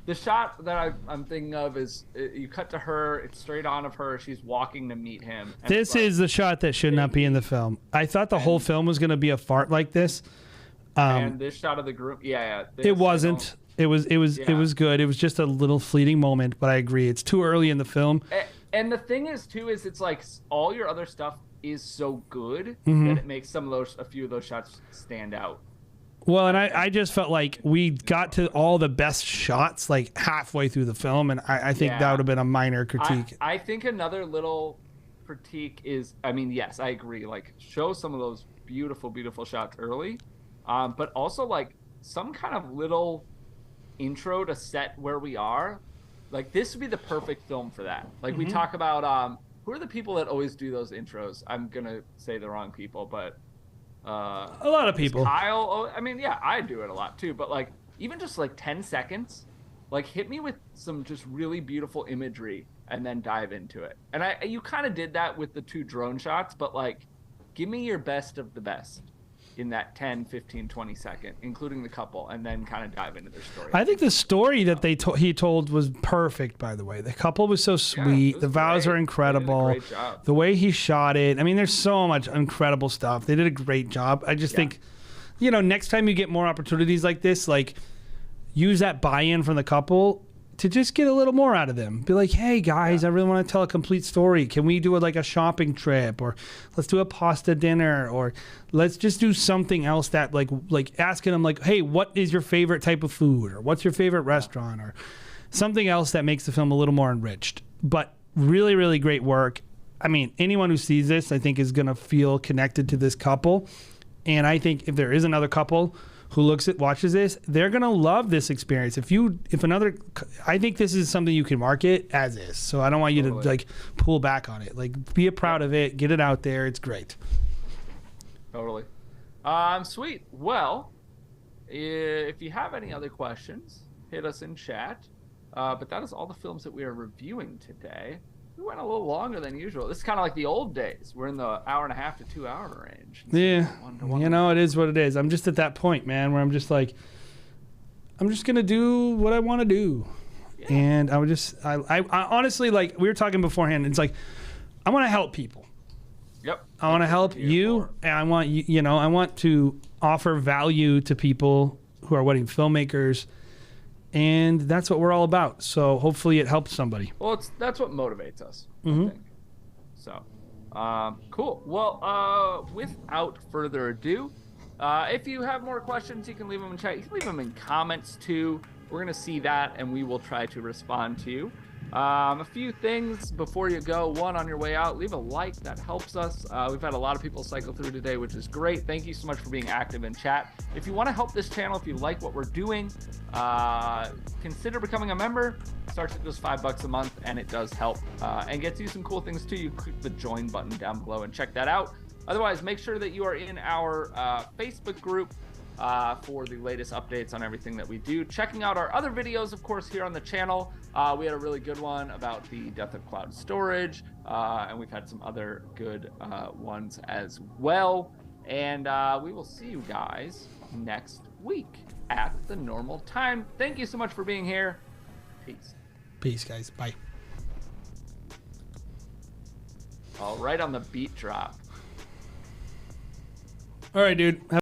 the shot that I'm thinking of is you cut to her, it's straight on of her, she's walking to meet him. This is the shot that should not be in the film. I thought the whole film was going to be a fart like this. And this shot of the group, it wasn't. It was good. It was just a little fleeting moment, but I agree. It's too early in the film. And the thing is too, is it's like all your other stuff is so good Mm-hmm. that it makes a few of those shots stand out. Well, and I just felt like we got to all the best shots like halfway through the film, and I think that would have been a minor critique. I think another little critique is, I mean, yes, I agree. Like, show some of those beautiful, beautiful shots early, but also like some kind of little intro to set where we are. Like, this would be the perfect film for that. Like, we talk about who are the people that always do those intros? I'm gonna say the wrong people, but a lot of people. Kyle, I mean, yeah, I do it a lot too, but like even just like 10 seconds Like, hit me with some just really beautiful imagery and then dive into it. And you kind of did that with the 2 drone shots, but like, give me your best of the best in that 10, 15, 20 second, including the couple, and then kind of dive into their story. I think the story that he told was perfect, by the way. The couple was so sweet. Was the vows great. were incredible. They did a great job. The way he shot it. I mean, there's so much incredible stuff. They did a great job. I just think, you know, next time you get more opportunities like this, like, use that buy-in from the couple to just get a little more out of them. Be like, hey guys, I really want to tell a complete story. Can we do a shopping trip, or let's do a pasta dinner, or let's just do something else that like asking them like, hey, what is your favorite type of food, or what's your favorite restaurant, or something else that makes the film a little more enriched. But really, really great work. I mean, anyone who sees this, I think, is going to feel connected to this couple. And I think if there is another couple who watches this, they're gonna love this experience. I think this is something you can market as is. So I don't want you to like pull back on it. Like, be proud of it, get it out there. It's great. Totally. Sweet. Well, if you have any other questions, hit us in chat. But that is all the films that we are reviewing today. We went a little longer than usual. This is kind of like the old days. We're in the 1.5 to 2 hour range. Yeah. You know, it is what it is. I'm just at that point, man, where I'm just like, I'm just going to do what I want to do. Yeah. And I honestly, like, we were talking beforehand, it's like, I want to help people. Yep. I want to help you, and I want you know, I want to offer value to people who are wedding filmmakers. And that's what we're all about. So hopefully it helps somebody. Well, that's what motivates us, I think. So, cool. Well, without further ado, if you have more questions, you can leave them in chat. You can leave them in comments too. We're going to see that, and we will try to respond to you. A few things before you go. One, on your way out, leave a like. That helps us. We've had a lot of people cycle through today, which is great. Thank you so much for being active in chat. If you want to help this channel, if you like what we're doing, consider becoming a member. It starts at just $5 a month, and it does help and gets you some cool things too. You click the join button down below and check that out. Otherwise, make sure that you are in our Facebook group for the latest updates on everything that we do. Checking out our other videos, of course, here on the channel. We had a really good one about the death of cloud storage, and we've had some other good ones as well. And we will see you guys next week at the normal time. Thank you so much for being here. Peace. Peace, guys. Bye. All right, on the beat drop. All right, dude.